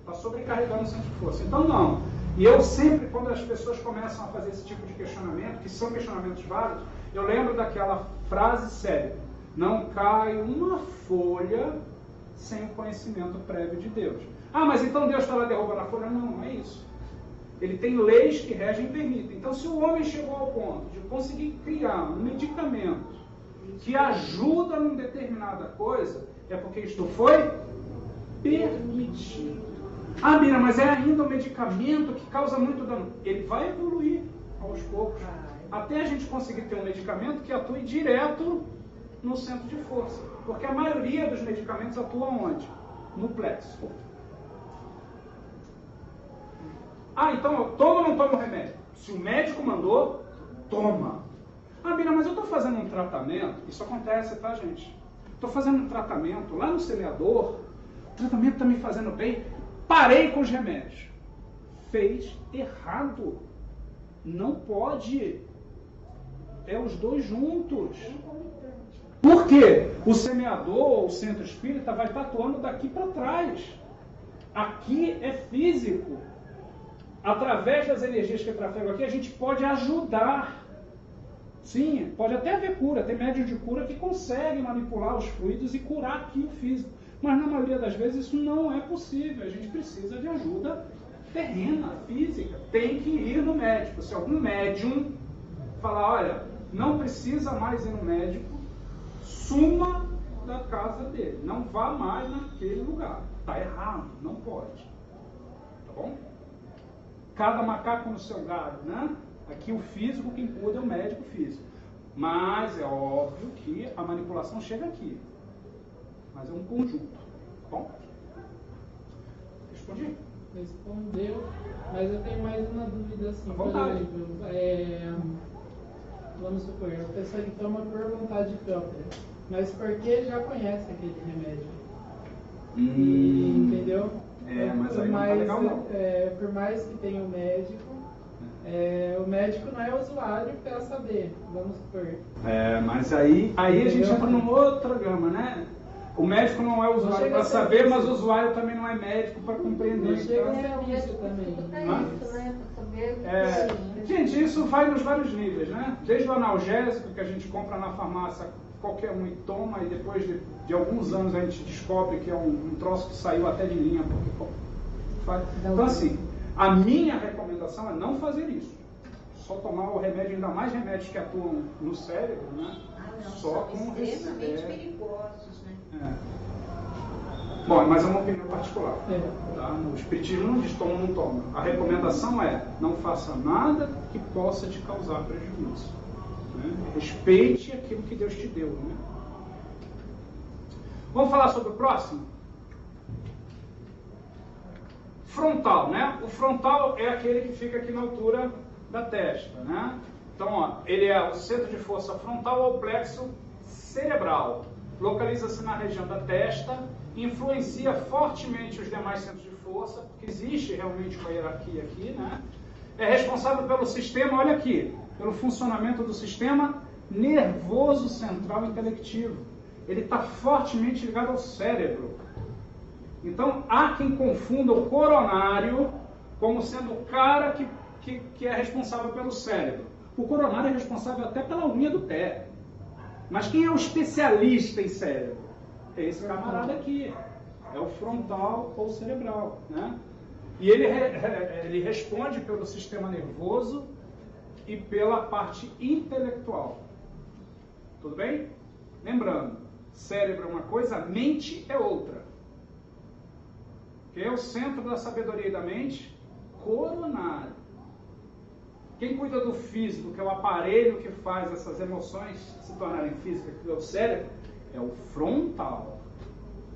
Está sobrecarregando o centro de força. Então não. E eu sempre, quando as pessoas começam a fazer esse tipo de questionamento, que são questionamentos válidos, eu lembro daquela frase célebre: não cai uma folha sem o conhecimento prévio de Deus. Mas então Deus está lá derrubando a folha? Não, não é isso. Ele tem leis que regem e permitem. Então, se o homem chegou ao ponto de conseguir criar um medicamento que ajuda numa determinada coisa, é porque isto foi permitido. Bira, mas é ainda um medicamento que causa muito dano. Ele vai evoluir aos poucos, até a gente conseguir ter um medicamento que atue direto no centro de força. Porque a maioria dos medicamentos atua onde? No plexo. Então eu tomo ou não tomo remédio? Se o médico mandou, toma. Bira, mas eu estou fazendo um tratamento. Isso acontece, tá, gente? Estou fazendo um tratamento lá no semeador. O tratamento está me fazendo bem. Parei com os remédios. Fez errado. Não pode. É os dois juntos. Por quê? O semeador ou o centro espírita vai estar atuando daqui para trás. Aqui é físico. Através das energias que trafegam aqui, a gente pode ajudar. Sim, pode até haver cura. Tem médios de cura que conseguem manipular os fluidos e curar aqui o físico. Mas na maioria das vezes isso não é possível. A gente precisa de ajuda terrena, física. Tem que ir no médico. Se algum médium falar, olha, não precisa mais ir no médico, suma da casa dele. Não vá mais naquele lugar. Está errado, não pode. Tá bom? Cada macaco no seu galho, né? Aqui o físico, quem cuida é o médico físico. Mas é óbvio que a manipulação chega aqui. Mas é um conjunto. Tá bom? Respondi? Respondeu, mas eu tenho mais uma dúvida assim. Por exemplo, vamos supor, a pessoa que toma por vontade própria, mas porque já conhece aquele remédio. Entendeu? Mas aí não tá legal não. Por mais que tenha um médico, o médico não é usuário para saber, vamos supor. Mas aí a gente entra num outro gama, né? O médico não é usuário para saber, mas o usuário também não é médico para compreender. Não chega a ser isso também. Gente, isso vai nos vários níveis, né? Desde o analgésico que a gente compra na farmácia, qualquer um e toma, e depois de alguns anos a gente descobre que é um troço que saiu até de linha. Então assim, a minha recomendação é não fazer isso. Só tomar o remédio, ainda mais remédios que atuam no cérebro, né? Só com extremamente perigosos, né? Bom, mas é uma opinião particular. Tá? No espiritismo não diz toma ou não toma. A recomendação é não faça nada que possa te causar prejuízo. Né? Respeite aquilo que Deus te deu. Né? Vamos falar sobre o próximo? Frontal, né? O frontal é aquele que fica aqui na altura da testa, né? Então, ele é o centro de força frontal ou plexo cerebral. localiza-se na região da testa, influencia fortemente os demais centros de força, porque existe realmente uma hierarquia aqui, né? É responsável pelo sistema, olha aqui, pelo funcionamento do sistema nervoso central intelectivo. Ele está fortemente ligado ao cérebro. Então, há quem confunda o coronário como sendo o cara que é responsável pelo cérebro. O coronário é responsável até pela unha do pé. Mas quem é o especialista em cérebro? É esse camarada aqui. É o frontal ou cerebral, né? E ele responde pelo sistema nervoso e pela parte intelectual. Tudo bem? Lembrando, cérebro é uma coisa, mente é outra. Que é o centro da sabedoria e da mente? Coronário. Quem cuida do físico, que é o aparelho que faz essas emoções se tornarem físicas, que é o cérebro, é o frontal.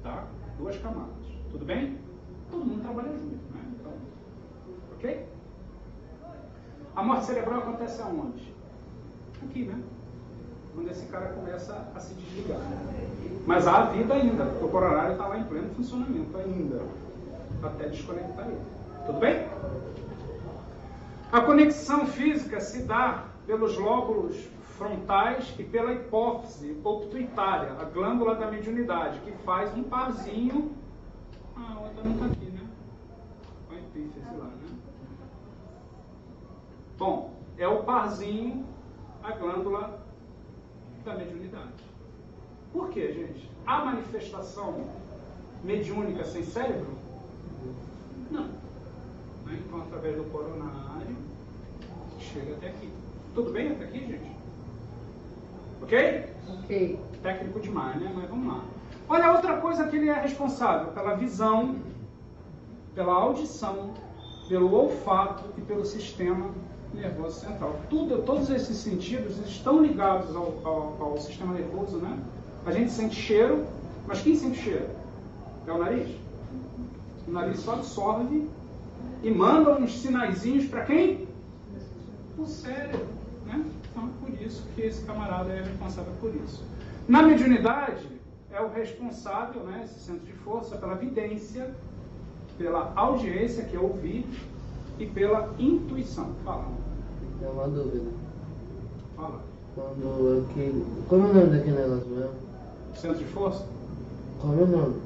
Tá? 2 camadas. Tudo bem? Todo mundo trabalha junto, né? Então, ok? A morte cerebral acontece aonde? Aqui, né? Quando esse cara começa a se desligar. Mas há vida ainda, porque o coronário está lá em pleno funcionamento ainda, até desconectar ele. Tudo bem? A conexão física se dá pelos lóbulos frontais e pela hipófise ou pituitária, a glândula da mediunidade, que faz um parzinho. Ah, a outra não está aqui, né? Olha a epífise lá, né? Bom, é o parzinho, a glândula da mediunidade. Por quê, gente? Há manifestação mediúnica sem cérebro? Não. Então, através do coronário, chega até aqui. Tudo bem até aqui, gente? Ok? Ok. Técnico demais, né? Mas vamos lá. Olha, outra coisa que ele é responsável pela visão, pela audição, pelo olfato e pelo sistema nervoso central. Todos esses sentidos estão ligados ao sistema nervoso, né? A gente sente cheiro, mas quem sente cheiro? É o nariz? O nariz só absorve e manda uns sinaizinhos para quem? O cérebro, né? Então é por isso que esse camarada é responsável por isso. Na mediunidade, é o responsável, né, esse centro de força, pela vidência, pela audiência, que é ouvir, e pela intuição. Fala. É uma dúvida. Fala. Quando aquele... Como é o nome daquele negócio mesmo? Centro de força? Como é o nome?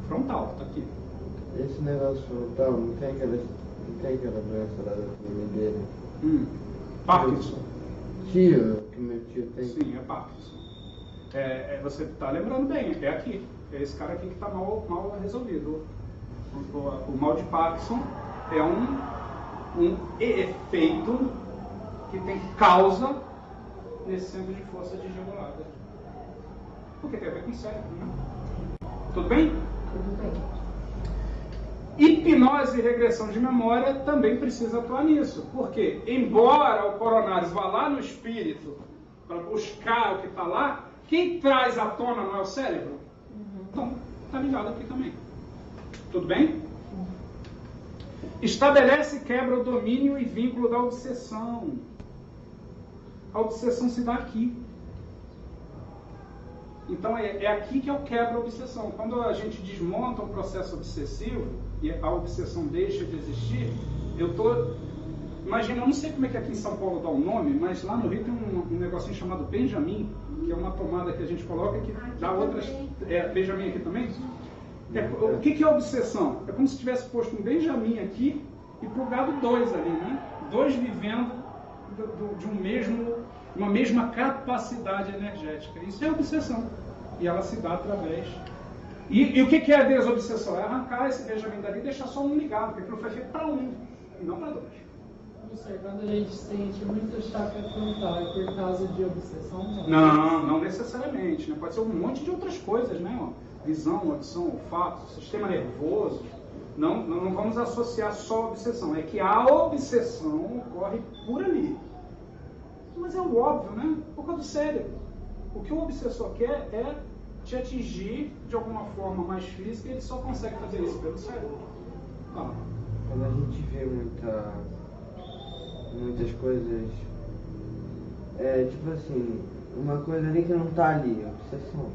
Frontal, tá aqui. Esse negócio frontal, não tem aquela doença lá da família dele? Parkinson. Tio, que meu tio tem. Sim, é Parkinson. Você está lembrando bem, é aqui. É esse cara aqui que está mal resolvido. O mal de Parkinson é um efeito que tem causa nesse centro de força desregulada. Porque tem a ver com o cérebro, né? Tudo bem? Tudo bem. Hipnose e regressão de memória também precisa atuar nisso. Porque, embora o coronário vá lá no espírito para buscar o que está lá, quem traz à tona não é o cérebro? Então, está ligado aqui também. Tudo bem? Estabelece e quebra o domínio e vínculo da obsessão. A obsessão se dá aqui. Então é aqui que eu quebro a obsessão. Quando a gente desmonta um processo obsessivo e a obsessão deixa de existir, eu estou... Imagina, eu não sei como é que aqui em São Paulo dá o nome, mas lá no Rio tem um negocinho chamado Benjamin, que é uma tomada que a gente coloca que dá outras... Benjamin aqui também? O que é obsessão? É como se tivesse posto um Benjamin aqui e plugado 2 ali, né? 2 vivendo de uma mesma capacidade energética. Isso é obsessão. E ela se dá através... E o que é a desobsessão? É arrancar esse Benjamin dali e deixar só um ligado, porque aquilo foi feito para um e não para 2. Quando a gente sente muito chakra frontal, é por causa de obsessão? Não necessariamente. Né? Pode ser um monte de outras coisas, né? Ó, visão, audição, olfato, sistema nervoso. Não vamos associar só a obsessão. É que a obsessão ocorre por ali. Mas é o óbvio, né? Por causa do cérebro. O que o obsessor quer é te atingir de alguma forma mais física e ele só consegue fazer isso pelo cérebro. Quando a gente vê muitas coisas, tipo assim, uma coisa ali que não está ali, obsessão.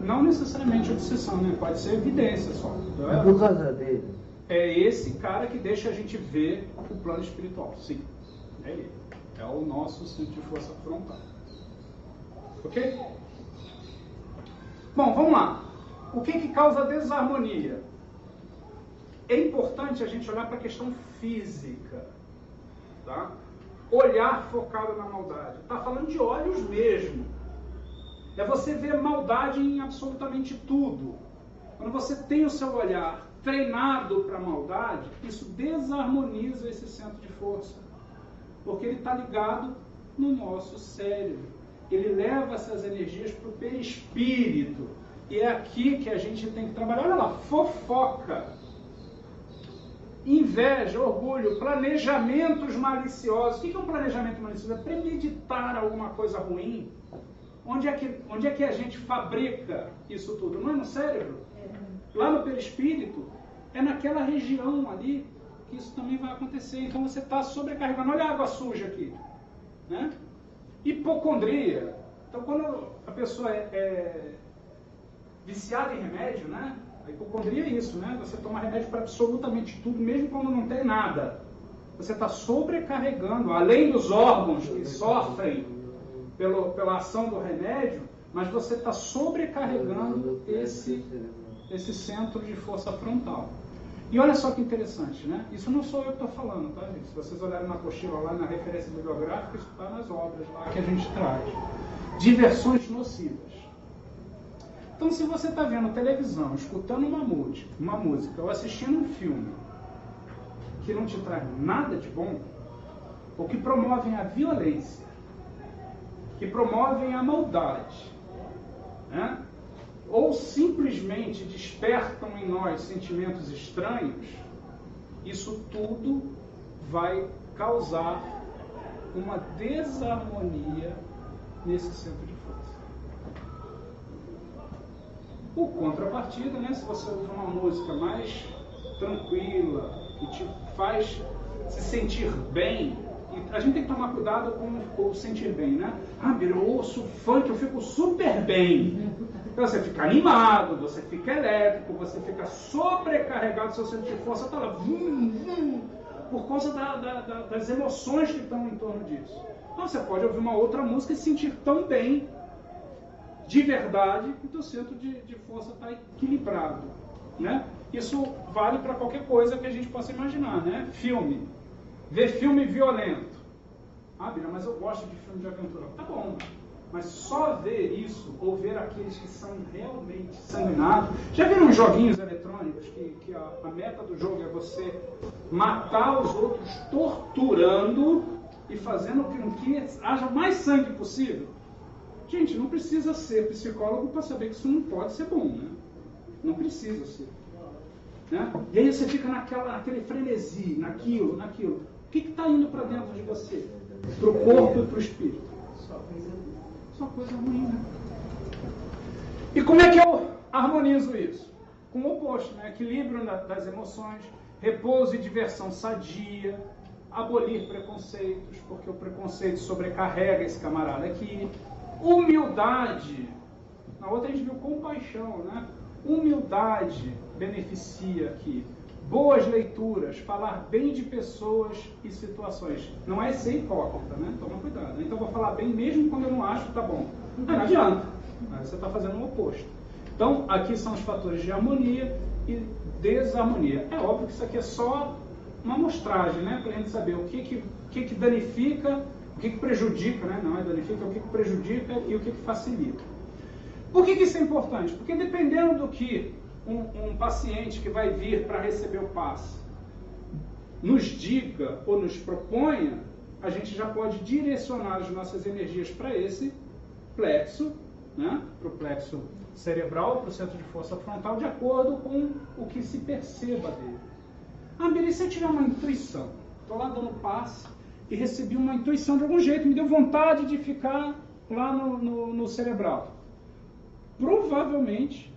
Não necessariamente obsessão, né? Pode ser evidência só. É por causa dele. É esse cara que deixa a gente ver o plano espiritual. Sim, é ele. É o nosso centro de força frontal. Ok? Bom, vamos lá. O que causa desarmonia? É importante a gente olhar para a questão física. Tá? Olhar focado na maldade. Está falando de olhos mesmo. É você ver maldade em absolutamente tudo. Quando você tem o seu olhar treinado para a maldade, isso desarmoniza esse centro de força. Porque ele está ligado no nosso cérebro. Ele leva essas energias para o perispírito. E é aqui que a gente tem que trabalhar. Olha lá, fofoca, inveja, orgulho, planejamentos maliciosos. O que é um planejamento malicioso? É premeditar alguma coisa ruim. Onde é que a gente fabrica isso tudo? Não é no cérebro? Lá no perispírito, é naquela região ali que isso também vai acontecer. Então você está sobrecarregando. Olha a água suja aqui. Né? Hipocondria. Então quando a pessoa é viciada em remédio, né? A hipocondria é isso, né? Você toma remédio para absolutamente tudo, mesmo quando não tem nada. Você está sobrecarregando, além dos órgãos que sofrem pela ação do remédio, mas você está sobrecarregando esse centro de força frontal. E olha só que interessante, né? Isso não sou eu que estou falando, tá, gente? Se vocês olharem na apostila lá, na referência bibliográfica, isso está nas obras lá que a gente traz. Diversões nocivas. Então, se você está vendo televisão, escutando uma música ou assistindo um filme que não te traz nada de bom, ou que promovem a violência, que promovem a maldade, né? Ou simplesmente despertam em nós sentimentos estranhos, isso tudo vai causar uma desarmonia nesse centro de força. Por contrapartida, né, se você ouvir uma música mais tranquila, que te faz se sentir bem, e a gente tem que tomar cuidado com o sentir bem, né? Ah, eu ouço funk, eu fico super bem. Então você fica animado, você fica elétrico, você fica sobrecarregado, seu centro de força está lá, por causa das emoções que estão em torno disso. Então você pode ouvir uma outra música e se sentir tão bem, de verdade, que o teu centro de força está equilibrado, né? Isso vale para qualquer coisa que a gente possa imaginar, né? Filme. Ver filme violento. Ah, Bira, mas eu gosto de filme de aventura. Tá bom, mas só ver isso, ou ver aqueles que são realmente sanguinários. Já viram os joguinhos eletrônicos que a meta do jogo é você matar os outros torturando e fazendo com que haja mais sangue possível? Gente, não precisa ser psicólogo para saber que isso não pode ser bom, né? Não precisa ser. Né? E aí você fica naquele frenesi, naquilo. O que está indo para dentro de você? Para o corpo e para o espírito? Só coisa ruim, né? E como é que eu harmonizo isso? Com o oposto, né? Equilíbrio das emoções, repouso e diversão sadia, abolir preconceitos, porque o preconceito sobrecarrega esse camarada aqui. Humildade, na outra a gente viu compaixão, né? Humildade beneficia aqui. Boas leituras, falar bem de pessoas e situações. Não é ser hipócrita, né? Toma cuidado. Então eu vou falar bem mesmo quando eu não acho que tá bom. Não adianta. Aí você está fazendo o oposto. Então aqui são os fatores de harmonia e desarmonia. É óbvio que isso aqui é só uma amostragem, né? Para a gente saber o que danifica, o que prejudica, né? Não é danifica, o que prejudica e o que facilita. Por que isso é importante? Porque dependendo do que um paciente que vai vir para receber o passe nos diga ou nos proponha, a gente já pode direcionar as nossas energias para esse plexo, né? Para o plexo cerebral, para o centro de força frontal, de acordo com o que se perceba dele. Ah, beleza, se eu tiver uma intuição, estou lá dando passe e recebi uma intuição de algum jeito, me deu vontade de ficar lá no cerebral. Provavelmente,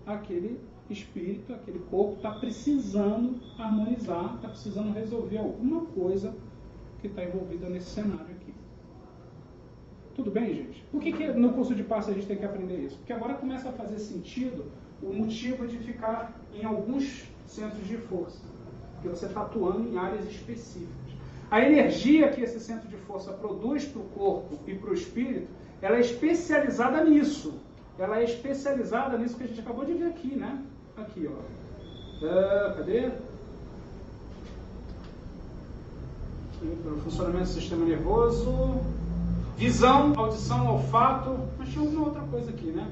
aquele espírito, aquele corpo está precisando harmonizar, está precisando resolver alguma coisa que está envolvida nesse cenário aqui. Tudo bem, gente? Por que no curso de passe a gente tem que aprender isso? Porque agora começa a fazer sentido o motivo de ficar em alguns centros de força. Porque você está atuando em áreas específicas. A energia que esse centro de força produz para o corpo e para o espírito, ela é especializada nisso. Ela é especializada nisso que a gente acabou de ver aqui, né? Aqui, ó. Cadê? Pelo funcionamento do sistema nervoso. Visão, audição, olfato. Mas tinha alguma outra coisa aqui, né?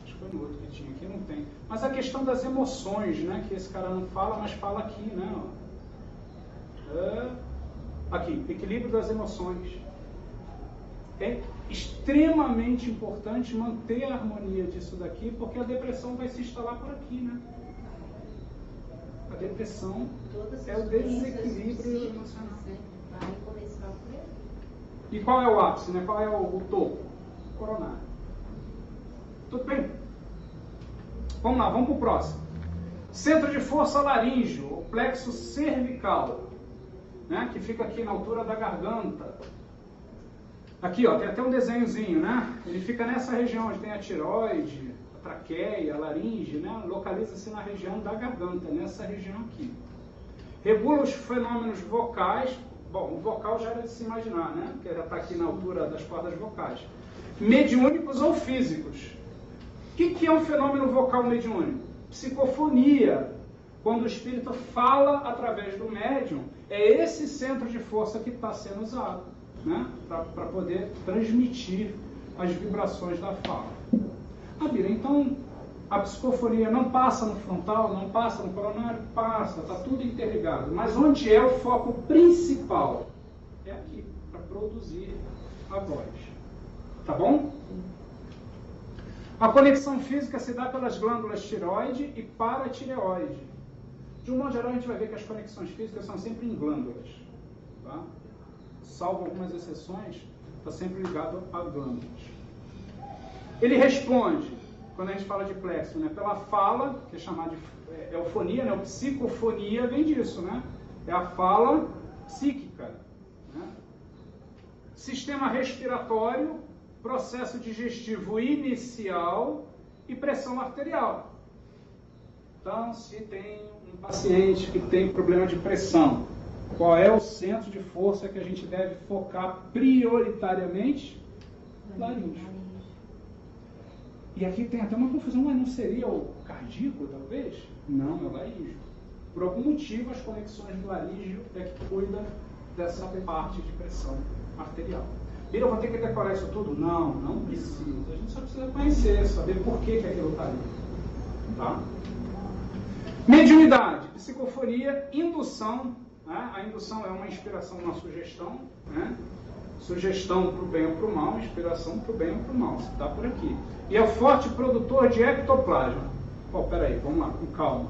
Acho que foi no outro que tinha. Aqui não tem. Mas a questão das emoções, né? Que esse cara não fala, mas fala aqui, né? Aqui, equilíbrio das emoções. É extremamente importante manter a harmonia disso daqui, porque a depressão vai se instalar por aqui, né? A depressão é o desequilíbrio emocional. Vai começar por aí. E qual é o ápice, né? Qual é o topo? O coronário. Tudo bem? Vamos lá, vamos para o próximo. Centro de força laríngeo, o plexo cervical, né? Que fica aqui na altura da garganta. Aqui, ó, tem até um desenhozinho, né? Ele fica nessa região onde tem a tireoide, a traqueia, a laringe, né? Localiza-se na região da garganta, nessa região aqui. Regula os fenômenos vocais. Bom, o vocal já era de se imaginar, né? Que já está aqui na altura das cordas vocais. Mediúnicos ou físicos. O que é um fenômeno vocal mediúnico? Psicofonia. Quando o espírito fala através do médium, é esse centro de força que está sendo usado, né? Para poder transmitir as vibrações da fala. Bira, então a psicofonia não passa no frontal, não passa no coronário? Passa, está tudo interligado. Mas onde é o foco principal? É aqui, para produzir a voz. Tá bom? A conexão física se dá pelas glândulas tireoide e paratireoide. De um modo geral, a gente vai ver que as conexões físicas são sempre em glândulas. Tá? Salvo algumas exceções, está sempre ligado a glândulas. Ele responde, quando a gente fala de plexo, né, pela fala, que é chamada de eufonia, né, psicofonia vem disso, né? É a fala psíquica. Né? Sistema respiratório, processo digestivo inicial e pressão arterial. Então, se tem um paciente que tem problema de pressão, qual é o centro de força que a gente deve focar prioritariamente? Laríngeo. E aqui tem até uma confusão, mas não seria o cardíaco, talvez? Não, é o laríngeo. Por algum motivo, as conexões do laríngeo é que cuida dessa parte de pressão arterial. Bira, eu vou ter que decorar isso tudo? Não, não precisa. A gente só precisa conhecer, saber por que aquilo está ali. Tá? Mediunidade, psicofonia, indução. Né? A indução é uma inspiração, uma sugestão. Né? Sugestão para o bem ou para o mal, inspiração para o bem ou para o mal. Está por aqui. E é forte produtor de ectoplasma. Pô, peraí, vamos lá, com calma.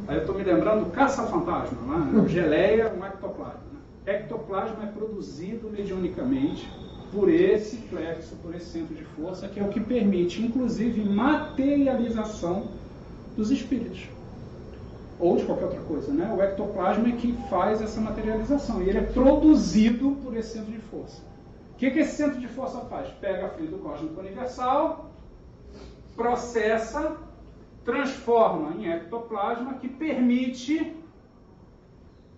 Aí eu estou me lembrando do caça-fantasma, né? Geleia, um ectoplasma. Ectoplasma é produzido mediunicamente por esse plexo, por esse centro de força, que é o que permite, inclusive, materialização dos espíritos. Ou de qualquer outra coisa, né? O ectoplasma é que faz essa materialização. E ele é produzido por esse centro de força. O que esse centro de força faz? Pega a fluido cósmico universal, processa, transforma em ectoplasma, que permite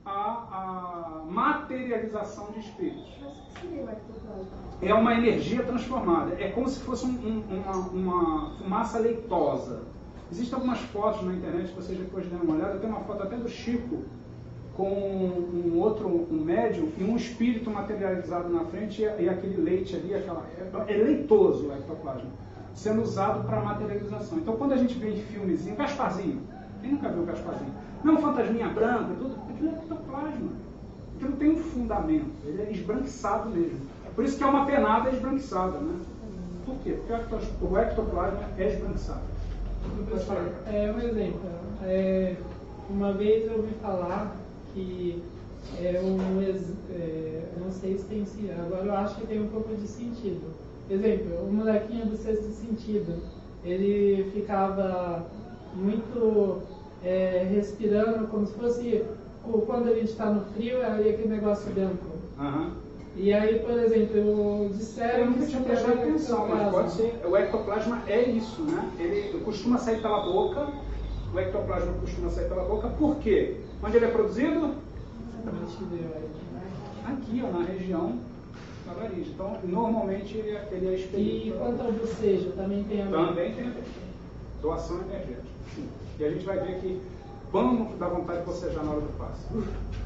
a materialização de espíritos. Mas o que seria o ectoplasma? É uma energia transformada. É como se fosse uma fumaça leitosa. Existem algumas fotos na internet que vocês depois deram uma olhada. Tem uma foto até do Chico com um médium e um espírito materializado na frente e aquele leite ali, é leitoso o ectoplasma, sendo usado para materialização. Então, quando a gente vê em filmezinho, Gasparzinho, quem nunca viu o Gasparzinho? Não, fantasminha branca, tudo, aquilo é ectoplasma. Aquilo tem um fundamento, ele é esbranquiçado mesmo. Por isso que é uma penada esbranquiçada, né? Por quê? Porque o ectoplasma é esbranquiçado. Professor, um exemplo. Uma vez eu ouvi falar que não sei se tem sentido, agora eu acho que tem um pouco de sentido. Exemplo, o molequinho do sexto sentido, ele ficava muito respirando como se fosse quando a gente está no frio, aí aquele negócio branco. Aham. E aí, por exemplo, disseram Eu que nunca isso tinha tem a prestado ver com atenção, mas ectoplasma. pode ser. O ectoplasma é isso, né? Ele costuma sair pela boca. O ectoplasma costuma sair pela boca. Por quê? Onde ele é produzido? Aqui, ó, na região da laringe. Então, normalmente ele é expelido. E quanto ao bocejo, também tem a ver? Também tem a ver. Doação energética. Sim. E a gente vai ver que vamos dar vontade de bocejar na hora do passe.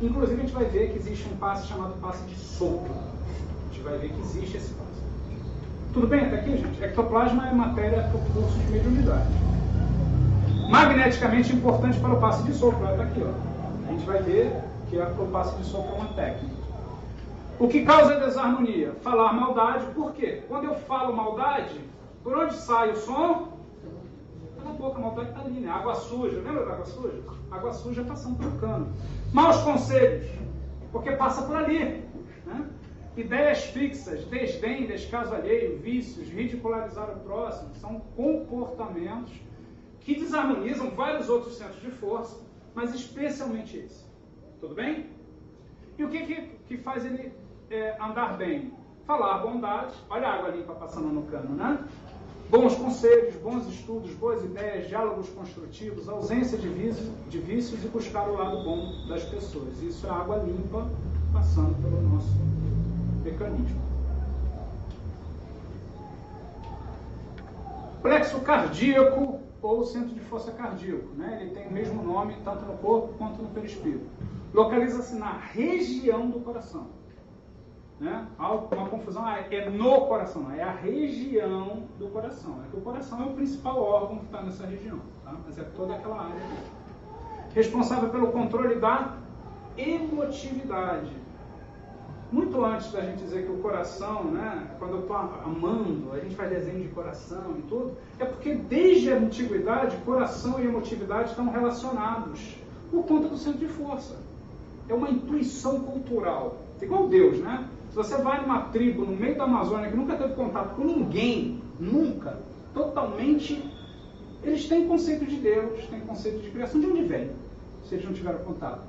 Inclusive, a gente vai ver que existe um passe chamado passe de sopro. A gente vai ver que existe esse passe. Tudo bem até aqui, gente? Ectoplasma é matéria para o curso de mediunidade. Magneticamente importante para o passe de sopro. Está aqui, ó. A gente vai ver que o passe de sopro é uma técnica. O que causa desarmonia? Falar maldade. Por quê? Quando eu falo maldade, por onde sai o som? Pela boca. A maldade está ali, né? Água suja. Lembra da água suja? Água suja passando pelo cano. Maus conselhos. Porque passa por ali. Né? Ideias fixas, desdém, descaso alheio, vícios, ridicularizar o próximo, são comportamentos que desarmonizam vários outros centros de força, mas especialmente esse. Tudo bem? E o que faz ele andar bem? Falar bondade, olha a água limpa passando no cano, né? Bons conselhos, bons estudos, boas ideias, diálogos construtivos, ausência de vícios e buscar o lado bom das pessoas. Isso é água limpa passando pelo nosso mecanismo. Plexo cardíaco ou centro de força cardíaco, né? Ele tem o mesmo nome tanto no corpo quanto no perispírito. Localiza-se na região do coração. Né? Há uma confusão, é no coração, não, é a região do coração. É que o coração é o principal órgão que está nessa região, tá? Mas é toda aquela área ali. Responsável pelo controle da emotividade. Muito antes da gente dizer que o coração, né, quando eu estou amando, a gente faz desenho de coração e tudo, é porque desde a antiguidade, coração e emotividade estão relacionados por conta do centro de força. É uma intuição cultural. Igual Deus, né? Se você vai numa tribo no meio da Amazônia que nunca teve contato com ninguém, nunca, totalmente, eles têm conceito de Deus, têm conceito de criação. De onde vem? Se eles não tiveram contato.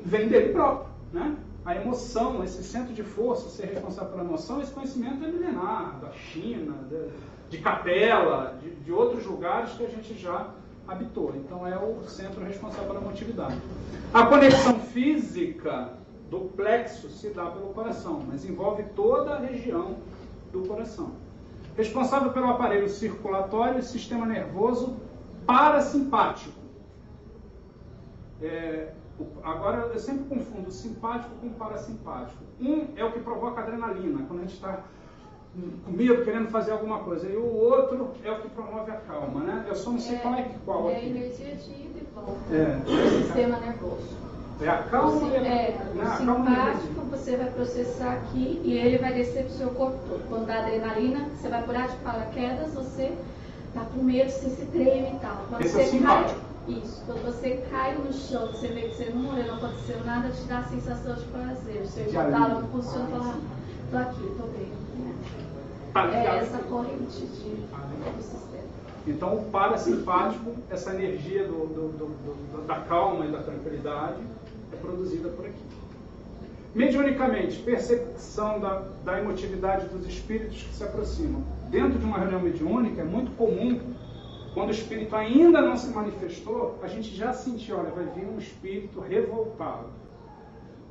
Vem dele próprio, né? A emoção, esse centro de força, ser responsável pela emoção, esse conhecimento é milenar, da China, de Capela, de outros lugares que a gente já habitou. Então é o centro responsável pela emotividade. A conexão física do plexo se dá pelo coração, mas envolve toda a região do coração. Responsável pelo aparelho circulatório e sistema nervoso parasimpático. Agora, eu sempre confundo simpático com parasimpático. Um é o que provoca adrenalina, quando a gente está com medo, querendo fazer alguma coisa. E o outro é o que promove a calma, né? Eu só não sei qual é aqui. a energia de ida e volta do sistema nervoso. É a calma o simpático você vai processar aqui e ele vai descer para o seu corpo todo. Quando dá adrenalina, você vai pular de paraquedas, você está com medo, você se treme e tal. Quando esse você é simpático. Isso, quando você cai no chão, você vê que você não morreu, não aconteceu nada, te dá a sensação de prazer. O seu hipotálamo funciona e fala, tô aqui, tô bem. Né? É essa corrente do sistema. Então, o parasimpático, essa energia da calma e da tranquilidade, é produzida por aqui. Mediunicamente, percepção da emotividade dos espíritos que se aproximam. Dentro de uma reunião mediúnica, é muito comum, quando o espírito ainda não se manifestou, a gente já sentiu, olha, vai vir um espírito revoltado,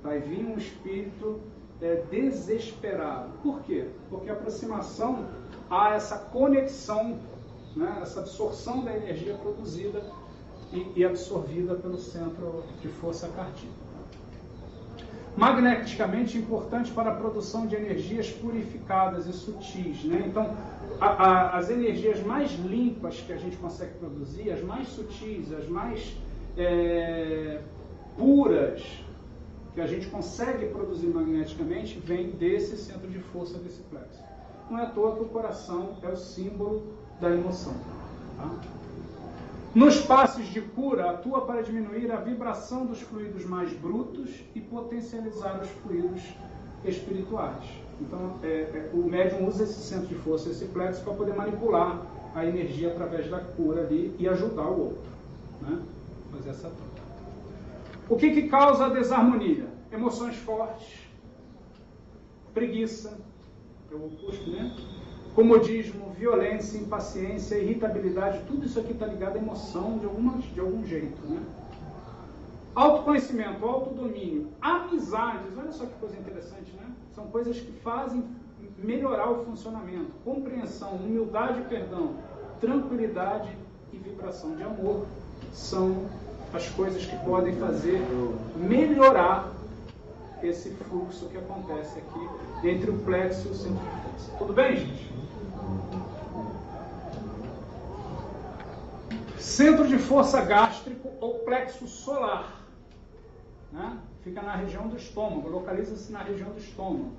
vai vir um espírito desesperado. Por quê? Porque a aproximação há essa conexão, né, essa absorção da energia produzida e absorvida pelo centro de força cardíaca. Magneticamente importante para a produção de energias purificadas e sutis, né? Então, as energias mais limpas que a gente consegue produzir, as mais sutis, as mais puras que a gente consegue produzir magneticamente, vem desse centro de força, desse plexo. Não é à toa que o coração é o símbolo da emoção. Tá? Nos passes de cura, atua para diminuir a vibração dos fluidos mais brutos e potencializar os fluidos espirituais. Então, o médium usa esse centro de força, esse plexo, para poder manipular a energia através da cura ali e ajudar o outro, né? Fazer essa troca. O que causa a desarmonia? Emoções fortes, preguiça, é o oposto, né? Comodismo, violência, impaciência, irritabilidade, tudo isso aqui está ligado à emoção de algum jeito, né? Autoconhecimento, autodomínio, amizades, olha só que coisa interessante, né? São coisas que fazem melhorar o funcionamento. Compreensão, humildade e perdão, tranquilidade e vibração de amor são as coisas que podem fazer melhorar esse fluxo que acontece aqui entre o plexo e o centro de força. Tudo bem, gente? Centro de força gástrico ou plexo solar, né? Fica na região do estômago, localiza-se na região do estômago.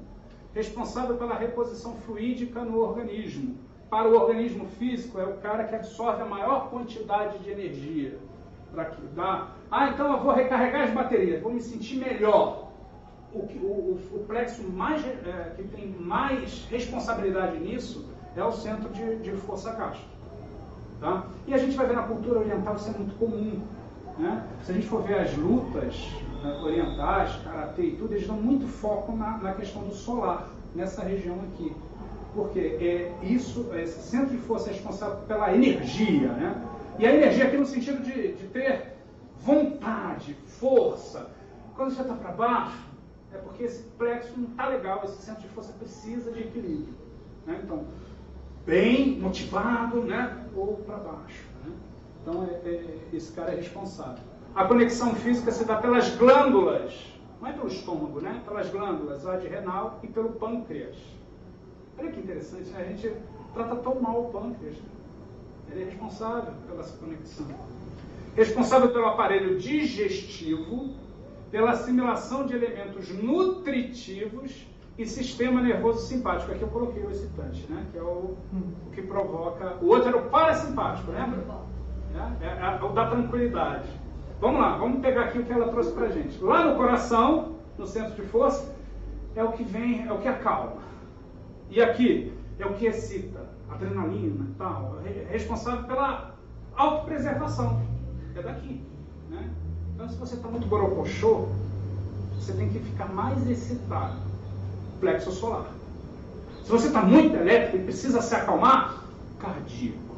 Responsável pela reposição fluídica no organismo. Para o organismo físico, é o cara que absorve a maior quantidade de energia. Para que dá. Então eu vou recarregar as baterias, vou me sentir melhor. O plexo que tem mais responsabilidade nisso é o centro de força gástrica. Tá? E a gente vai ver na cultura oriental isso é muito comum. Né? Se a gente for ver as lutas orientais, karatê e tudo, eles dão muito foco na questão do solar, nessa região aqui. Porque esse centro de força é responsável pela energia, né? E a energia aqui no sentido de ter vontade, força. Quando você está para baixo, é porque esse plexo não está legal, esse centro de força precisa de equilíbrio. Né? Então, bem motivado, né? Ou para baixo. Né? Então, esse cara é responsável. A conexão física se dá pelas glândulas, não é pelo estômago, né? Pelas glândulas adrenal e pelo pâncreas. Olha que interessante, né? A gente trata tão mal o pâncreas. Né? Ele é responsável pela essa conexão. Responsável pelo aparelho digestivo, pela assimilação de elementos nutritivos e sistema nervoso simpático. Aqui eu coloquei o excitante, né? Que é o que provoca... O outro era o parasimpático, lembra? É o da tranquilidade. Vamos lá, vamos pegar aqui o que ela trouxe pra gente. Lá no coração, no centro de força, é o que vem, é o que acalma. E aqui é o que excita, adrenalina e tal. É responsável pela autopreservação. É daqui, né? Então, se você está muito borocochô, você tem que ficar mais excitado. Plexo solar. Se você está muito elétrico e precisa se acalmar, cardíaco.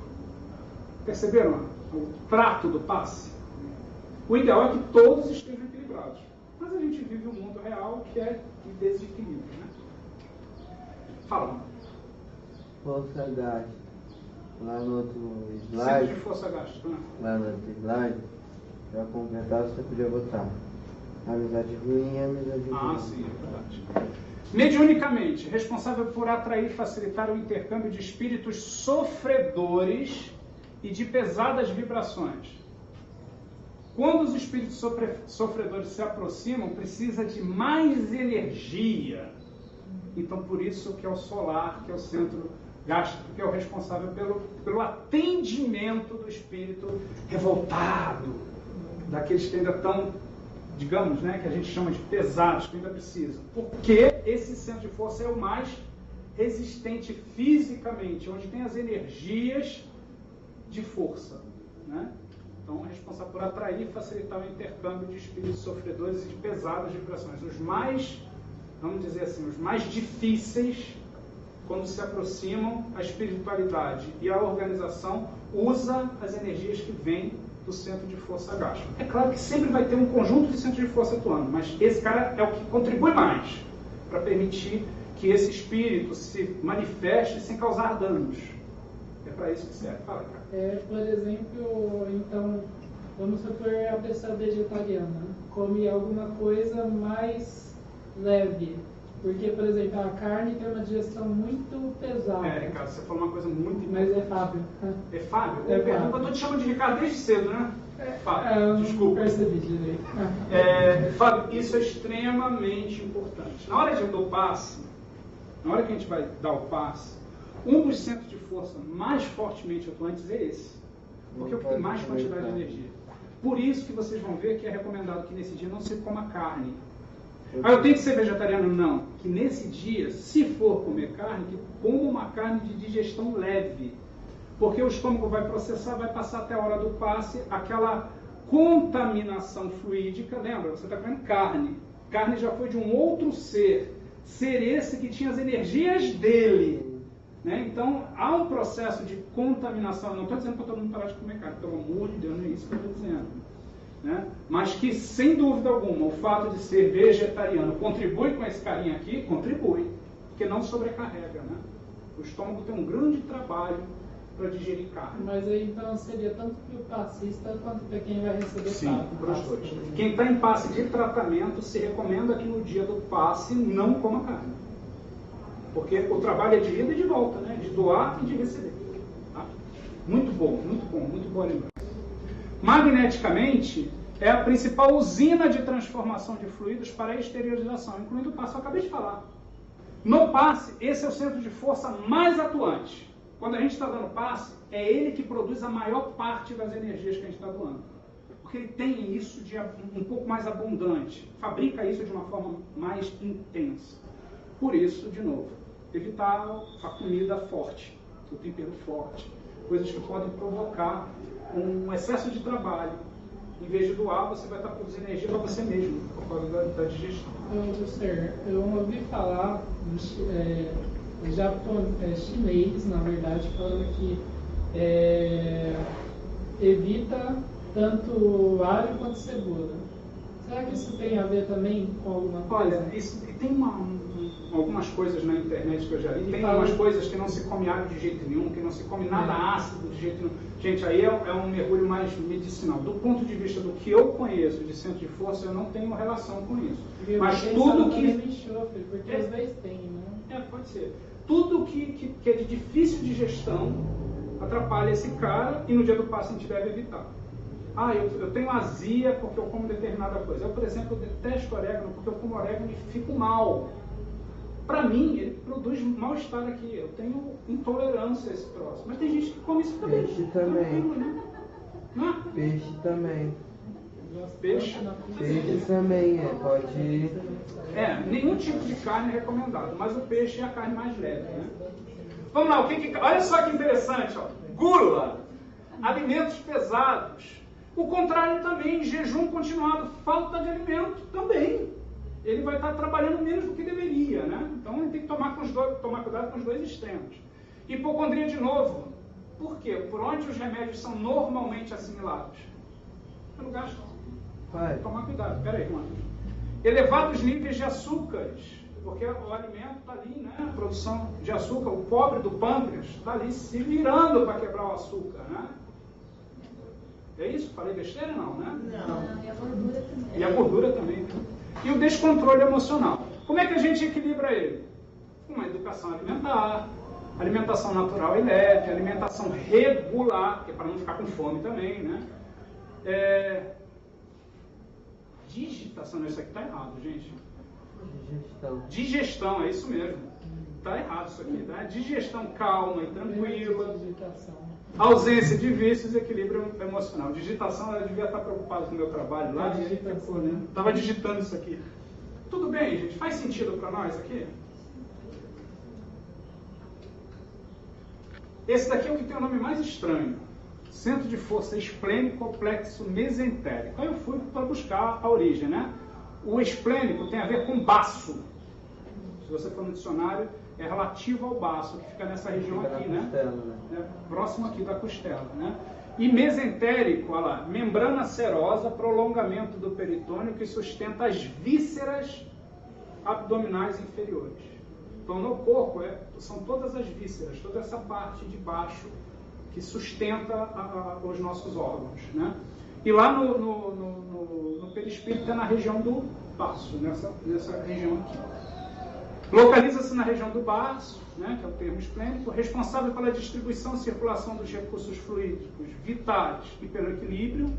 Perceberam o trato do passe? O ideal é que todos estejam equilibrados. Mas a gente vive um mundo real que é de desequilíbrio, né? Fala. Força gástrica. Lá no outro slide. Centro de força gástrica, né? Lá no outro slide, para completar, você podia botar amizade ruim e amizade ruim. Sim, é verdade. Mediunicamente, responsável por atrair e facilitar o intercâmbio de espíritos sofredores e de pesadas vibrações. Quando os espíritos sofredores se aproximam, precisa de mais energia. Então, por isso que é o solar, que é o centro gástrico, que é o responsável pelo atendimento do espírito revoltado, daqueles que ainda estão, digamos, né, que a gente chama de pesados, que ainda precisam. Porque esse centro de força é o mais resistente fisicamente, onde tem as energias de força, né? Então, é responsável por atrair e facilitar o intercâmbio de espíritos sofredores e de pesadas vibrações. Os mais, vamos dizer assim, os mais difíceis, quando se aproximam, a espiritualidade e a organização usa as energias que vêm do centro de força gástrica. É claro que sempre vai ter um conjunto de centros de força atuando, mas esse cara é o que contribui mais para permitir que esse espírito se manifeste sem causar danos. É para isso que serve. Fala, cara. Por exemplo, então, vamos supor a pessoa vegetariana come alguma coisa mais leve. Porque, por exemplo, a carne tem uma digestão muito pesada. Ricardo, você falou uma coisa muito importante. Mas é Fábio. É Fábio? É Fábio. Eu estou te chamando de Ricardo desde cedo, né? Fábio, desculpa. Percebi direito. Fábio, isso é extremamente importante. Na hora de dar o passe, na hora que a gente vai dar o passe, um dos centros de força mais fortemente atuantes é esse. Porque é o que tem mais quantidade de energia. Por isso que vocês vão ver que é recomendado que nesse dia não se coma carne. Eu tenho que ser vegetariano? Não. Que nesse dia, se for comer carne, que coma uma carne de digestão leve. Porque o estômago vai processar, vai passar até a hora do passe, aquela contaminação fluídica, lembra? Você está comendo carne. Carne já foi de um outro ser esse que tinha as energias dele. Né? Então, há um processo de contaminação. Eu não estou dizendo para todo mundo parar de comer carne, pelo amor de Deus, não é isso que eu estou dizendo. Né? Mas que, sem dúvida alguma, o fato de ser vegetariano contribui com esse carinha aqui? Contribui, porque não sobrecarrega. Né? O estômago tem um grande trabalho para digerir carne. Mas aí então seria tanto para o passista quanto para quem vai receber Sim, para os dois. Quem está em passe de tratamento, se recomenda que no dia do passe não coma carne. Porque o trabalho é de ida e de volta, né? De doar e de receber. Tá? Muito bom, muito boa lembrança. Magneticamente, é a principal usina de transformação de fluidos para a exteriorização, incluindo o passe. Eu acabei de falar. No passe, esse é o centro de força mais atuante. Quando a gente está dando passe, é ele que produz a maior parte das energias que a gente está doando. Porque ele tem isso de um pouco mais abundante, fabrica isso de uma forma mais intensa. Por isso, de novo, evitar a comida forte, o tempero forte, coisas que podem provocar um excesso de trabalho. Em vez de doar, você vai estar produzindo energia para você mesmo, por causa da digestão. Eu ouvi falar chinês, na verdade, falando que evita tanto alho quanto cebola. Será que isso tem a ver também com alguma coisa? Olha, tem algumas coisas na internet que eu já li. Tem umas coisas que não se come alho de jeito nenhum, que não se come nada ácido de jeito nenhum. Gente, aí é um mergulho mais medicinal. Do ponto de vista do que eu conheço de centro de força, eu não tenho relação com isso. Mas tudo que... enxofre, porque às vezes tem, né? Pode ser. Tudo que é de difícil digestão atrapalha esse cara e no dia do passe a gente deve evitar. Eu tenho azia porque eu como determinada coisa. Eu, por exemplo, detesto orégano porque eu como orégano e fico mal. Para mim, ele produz mal-estar aqui. Eu tenho intolerância a esse troço. Mas tem gente que come isso também. Peixe também. Né? Peixe também. Peixe também, pode... nenhum tipo de carne é recomendado, mas o peixe é a carne mais leve, né? Vamos lá, olha só que interessante, ó. Gula, alimentos pesados. O contrário também, jejum continuado, falta de alimento também. Ele vai estar trabalhando menos do que deveria, né? Então ele tem que tomar cuidado com os dois extremos. Hipocondria de novo. Por quê? Por onde os remédios são normalmente assimilados? Pelo gastro. Tomar cuidado. Pera aí, mano. Elevados níveis de açúcares, porque o alimento está ali, né? A produção de açúcar, o pobre do pâncreas está ali se virando para quebrar o açúcar, né? É isso? Falei besteira não, né? Não. E a gordura também. E a gordura também, né? E o descontrole emocional. Como é que a gente equilibra ele? Uma educação alimentar, alimentação natural e leve, alimentação regular, que é para não ficar com fome também, né? Digitação, isso aqui está errado, gente. Digestão, é isso mesmo. Está errado isso aqui, tá? Digestão calma e tranquila. Ausência de vícios e equilíbrio emocional. Digitação, ela devia estar preocupada com o meu trabalho lá. Estava digitando isso aqui. Tudo bem, gente? Faz sentido para nós aqui? Esse daqui é o que tem o nome mais estranho. Centro de força esplênico complexo mesentérico. Aí eu fui para buscar a origem, né? O esplênico tem a ver com baço. Se você for no dicionário, é relativo ao baço, que fica nessa região aqui, né? Próximo aqui da costela, né? E mesentérico, olha lá, membrana serosa, prolongamento do peritônio que sustenta as vísceras abdominais inferiores. Então, no corpo, são todas as vísceras, toda essa parte de baixo que sustenta os nossos órgãos, né? E lá no perispírito é na região do baço, nessa região aqui. Localiza-se na região do baço, né, que é o termo esplênico, responsável pela distribuição e circulação dos recursos fluídicos vitais e pelo equilíbrio.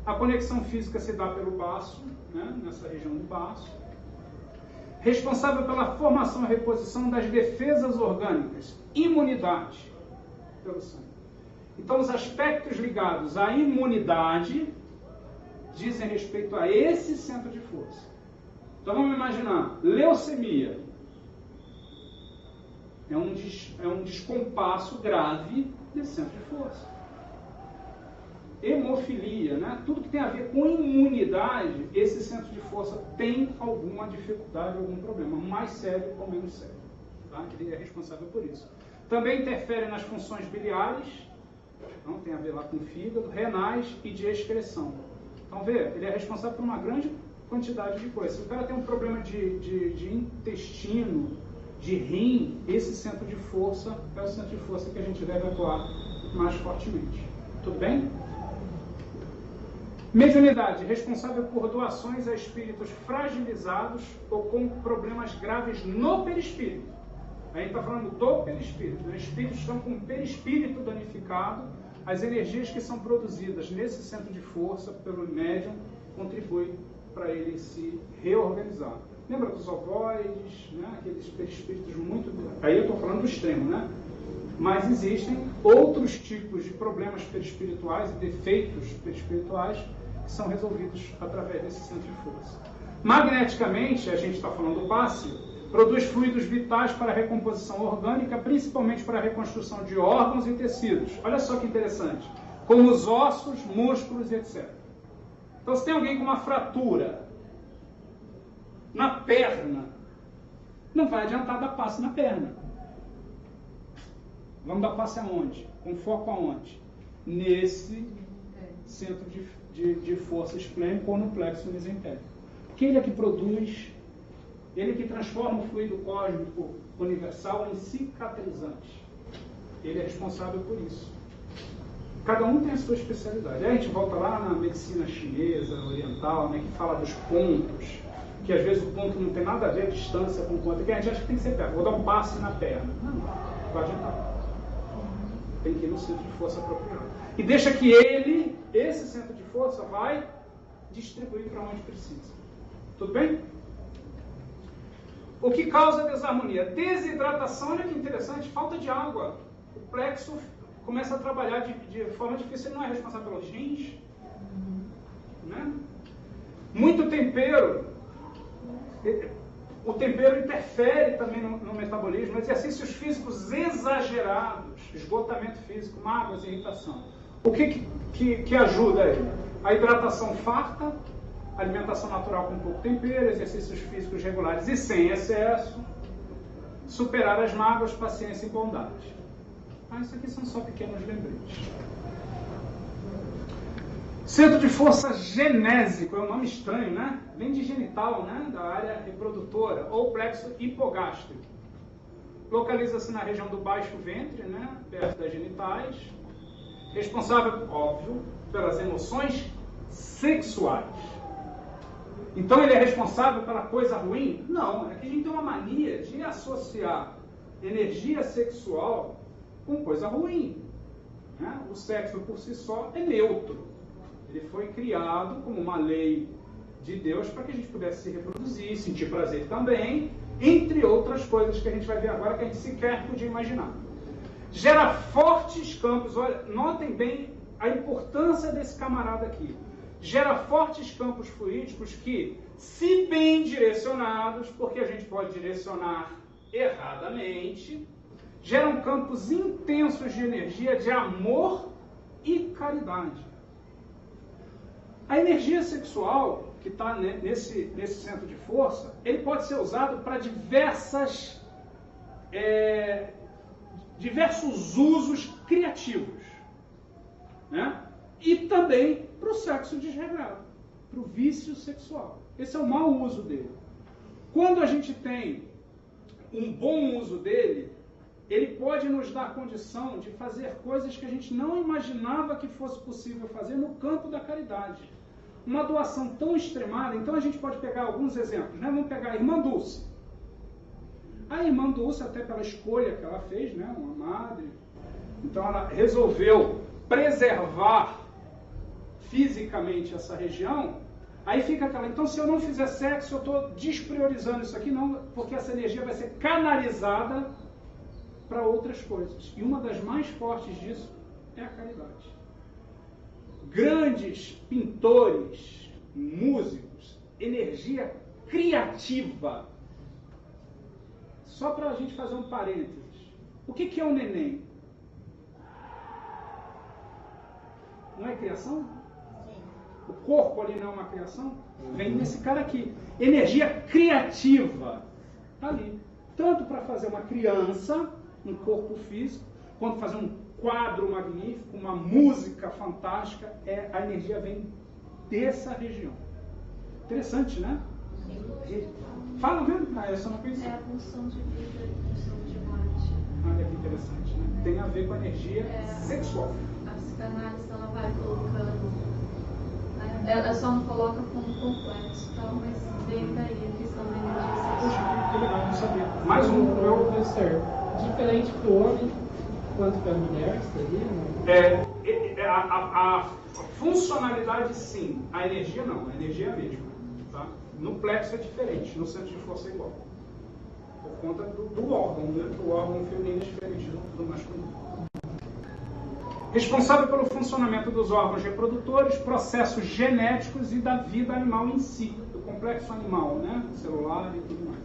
A conexão física se dá pelo baço, né, nessa região do baço. Responsável pela formação e reposição das defesas orgânicas, imunidade, pelo sangue. Então, os aspectos ligados à imunidade dizem respeito a esse centro de força. Então, vamos imaginar, leucemia é um descompasso grave desse centro de força. hemofilia, né? Tudo que tem a ver com imunidade, esse centro de força tem alguma dificuldade, algum problema, mais sério ou menos sério. Tá? Ele é responsável por isso. Também interfere nas funções biliares, então tem a ver lá com o fígado, renais e de excreção. Então, vê, ele é responsável por uma grande quantidade de coisas. Se o cara tem um problema de intestino, de rim, esse centro de força é o centro de força que a gente deve atuar mais fortemente. Tudo bem? Mediunidade, responsável por doações a espíritos fragilizados ou com problemas graves no perispírito. A gente está falando do perispírito. Os espíritos estão com o perispírito danificado. As energias que são produzidas nesse centro de força pelo médium contribuem para ele se reorganizar. Lembra dos ovoides, né? Aqueles perispíritos muito... Aí eu estou falando do extremo, né? Mas existem outros tipos de problemas perispirituais e defeitos perispirituais que são resolvidos através desse centro de força. Magneticamente, a gente está falando do passe, produz fluidos vitais para a recomposição orgânica, principalmente para a reconstrução de órgãos e tecidos. Olha só que interessante. Como os ossos, músculos e etc. Então, se tem alguém com uma fratura na perna, não vai adiantar dar passe na perna. Vamos dar passe aonde? Com foco aonde? Nesse centro de força esplênico ou no plexo mesentérico. Porque ele é que produz, ele é que transforma o fluido cósmico universal em cicatrizante. Ele é responsável por isso. Cada um tem a sua especialidade. Aí a gente volta lá na medicina chinesa, oriental, né, que fala dos pontos, que às vezes o ponto não tem nada a ver a distância com o ponto, que a gente acha que tem que ser perto. Vou dar um passe na perna. Não, não vai adiantar. Tem que ir no centro de força apropriado. E deixa que ele, esse centro de força, vai distribuir para onde precisa. Tudo bem? O que causa desarmonia? Desidratação, olha que interessante, falta de água. O plexo começa a trabalhar de forma difícil, ele não é responsável pelos rins. Né? Muito tempero. O tempero interfere também no metabolismo, exercícios físicos exagerados, esgotamento físico, mágoas, irritação. O que ajuda aí? A hidratação farta, alimentação natural com pouco tempero, exercícios físicos regulares e sem excesso, superar as mágoas, paciência e bondade. Isso aqui são só pequenos lembretes. Centro de força genésico, é um nome estranho, né? Vem de genital, né? Da área reprodutora, ou plexo hipogástrico. Localiza-se na região do baixo ventre, né? Perto das genitais. Responsável, óbvio, pelas emoções sexuais. Então ele é responsável pela coisa ruim? Não, é que a gente tem uma mania de associar energia sexual com coisa ruim. Né? O sexo por si só é neutro. Ele foi criado como uma lei de Deus para que a gente pudesse se reproduzir, sentir prazer também, entre outras coisas que a gente vai ver agora que a gente sequer podia imaginar. Gera fortes campos, olha, notem bem a importância desse camarada aqui. Gera fortes campos fluídicos que, se bem direcionados, porque a gente pode direcionar erradamente, geram campos intensos de energia, de amor e caridade. A energia sexual, que está nesse centro de força, ele pode ser usado para diversos usos criativos. Né? E também para o sexo desregrado, para o vício sexual. Esse é o mau uso dele. Quando a gente tem um bom uso dele, ele pode nos dar condição de fazer coisas que a gente não imaginava que fosse possível fazer no campo da caridade. Uma doação tão extremada, então a gente pode pegar alguns exemplos, né? Vamos pegar a Irmã Dulce. A Irmã Dulce, até pela escolha que ela fez, né? Uma madre, então ela resolveu preservar fisicamente essa região. Aí fica aquela, então se eu não fizer sexo, eu estou despriorizando isso aqui, não, porque essa energia vai ser canalizada para outras coisas. E uma das mais fortes disso é a caridade. Grandes pintores, músicos, energia criativa. Só para a gente fazer um parênteses. O que é um neném? Não é é criação? O corpo ali não é uma criação? Vem nesse cara aqui. Energia criativa. Está ali. Tanto para fazer uma criança, um corpo físico, quanto fazer um quadro magnífico, uma música fantástica, a energia vem dessa região. Interessante, né? Fala mesmo? Essa eu não conhecia. É a função de vida e a função de morte. Olha que interessante, né? Tem a ver com a energia sexual. A psicanálise ela vai colocando, né? Ela só não coloca como complexo, tal, mas vem daí a questão da energia sexual. Poxa, que legal, não sabia. Mais um. Professor, diferente para o homem quanto para a mulher, seria? A funcionalidade, sim. A energia, não. A energia é a mesma. Tá? No plexo é diferente, no centro de força é igual. Por conta do órgão, né? O órgão feminino é diferente do masculino. Responsável pelo funcionamento dos órgãos reprodutores, processos genéticos e da vida animal em si, do complexo animal, né? Celular e tudo mais.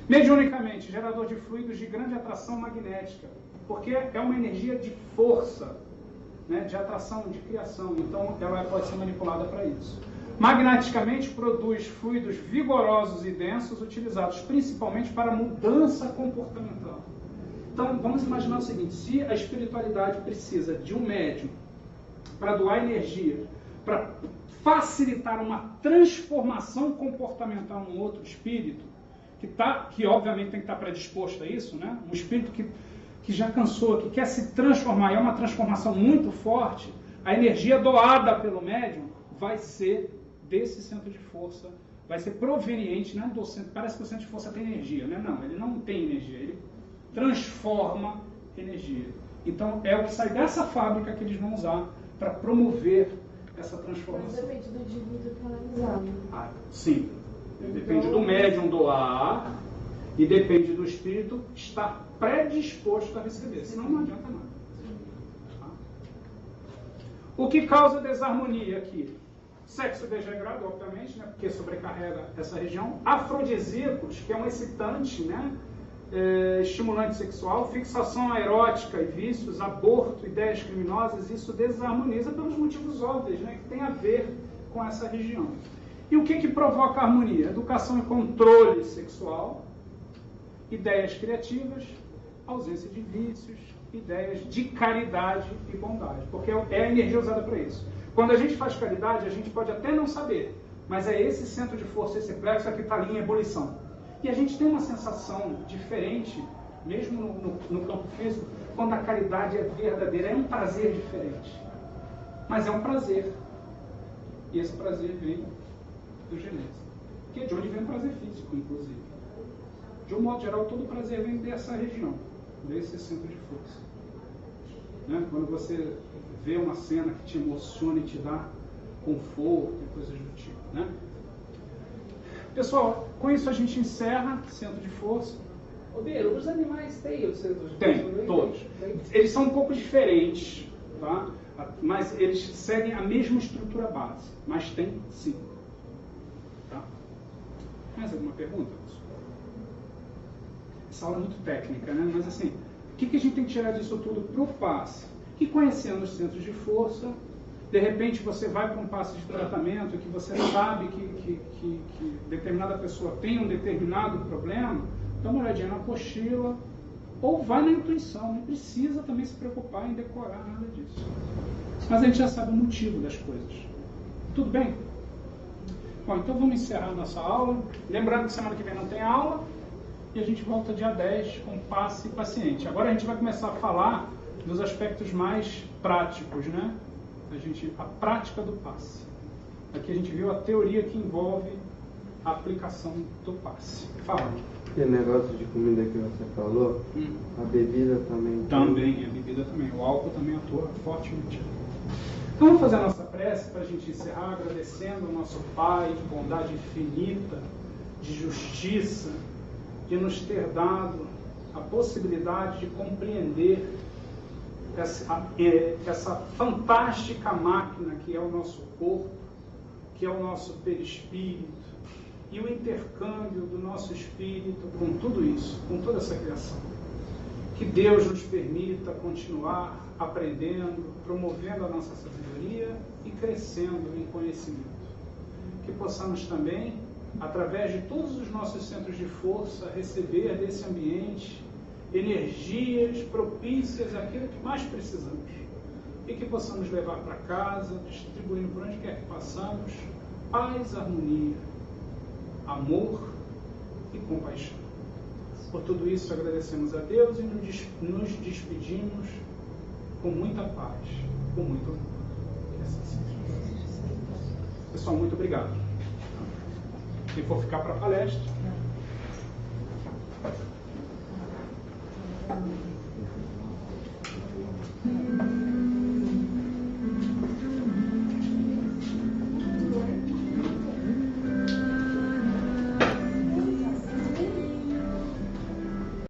Mediunicamente, gerador de fluidos de grande atração magnética, porque é uma energia de força, né? De atração, de criação, então ela pode ser manipulada para isso. Magneticamente produz fluidos vigorosos e densos, utilizados principalmente para mudança comportamental. Então, vamos imaginar o seguinte, se a espiritualidade precisa de um médium para doar energia, para facilitar uma transformação comportamental num outro espírito, que obviamente tem que estar predisposto a isso, né? Um espírito que já cansou, que quer se transformar, é uma transformação muito forte, a energia doada pelo médium vai ser desse centro de força, vai ser proveniente, né, do centro. Parece que o centro de força tem energia, né? Não, ele não tem energia, ele transforma energia. Então é o que sai dessa fábrica que eles vão usar para promover essa transformação. Mas depende do indivíduo canalizado. Sim. Depende do médium doar e depende do espírito estar predisposto a receber, senão não adianta nada. Tá? O que causa desarmonia aqui? Sexo desregrado, obviamente, né, porque sobrecarrega essa região. Afrodisíacos, que é um excitante, né, estimulante sexual. Fixação erótica e vícios, aborto, ideias criminosas, isso desarmoniza pelos motivos óbvios, né, que tem a ver com essa região. E o que provoca harmonia? Educação e controle sexual, ideias criativas, ausência de vícios, ideias de caridade e bondade, porque é a energia usada para isso. Quando a gente faz caridade, a gente pode até não saber, mas é esse centro de força, esse plexo que está ali em ebulição. E a gente tem uma sensação diferente, mesmo no campo físico, quando a caridade é verdadeira, é um prazer diferente. Mas é um prazer. E esse prazer vem do Genésio, que é de onde vem o prazer físico, inclusive. De um modo geral, todo o prazer vem dessa região, desse centro de força. Né? Quando você vê uma cena que te emociona e te dá conforto e coisas do tipo. Né? Pessoal, com isso a gente encerra o centro de força. Ô, Biro, os animais têm o centro de força? Tem, todos. Eles são um pouco diferentes, tá? Mas eles seguem a mesma estrutura base. Mas tem sim. Tá? Mais alguma pergunta, pessoal? Essa aula é muito técnica, né? Mas assim, o que a gente tem que tirar disso tudo para o passe? Que conhecendo os centros de força, de repente você vai para um passe de tratamento que você sabe que determinada pessoa tem um determinado problema, dá uma olhadinha na apostila, ou vai na intuição, não precisa também se preocupar em decorar nada disso. Mas a gente já sabe o motivo das coisas. Tudo bem? Bom, então vamos encerrar a nossa aula. Lembrando que semana que vem não tem aula, e a gente volta dia 10 com passe e paciente. Agora a gente vai começar a falar dos aspectos mais práticos, né? A prática do passe. Aqui a gente viu a teoria que envolve a aplicação do passe. Fala. Aquele negócio de comida que você falou, a bebida também. Também, a bebida também. O álcool também atua fortemente. Então vamos fazer a nossa prece para a gente encerrar agradecendo ao nosso Pai de bondade infinita, de justiça, de nos ter dado a possibilidade de compreender essa fantástica máquina que é o nosso corpo, que é o nosso perispírito, e o intercâmbio do nosso espírito com tudo isso, com toda essa criação. Que Deus nos permita continuar aprendendo, promovendo a nossa sabedoria e crescendo em conhecimento. Que possamos também, através de todos os nossos centros de força, receber desse ambiente energias propícias àquilo que mais precisamos. E que possamos levar para casa, distribuindo por onde quer que passamos, paz, harmonia, amor e compaixão. Por tudo isso, agradecemos a Deus e nos despedimos com muita paz, com muito amor. Que assim seja. Pessoal, muito obrigado. Quem for ficar para a palestra.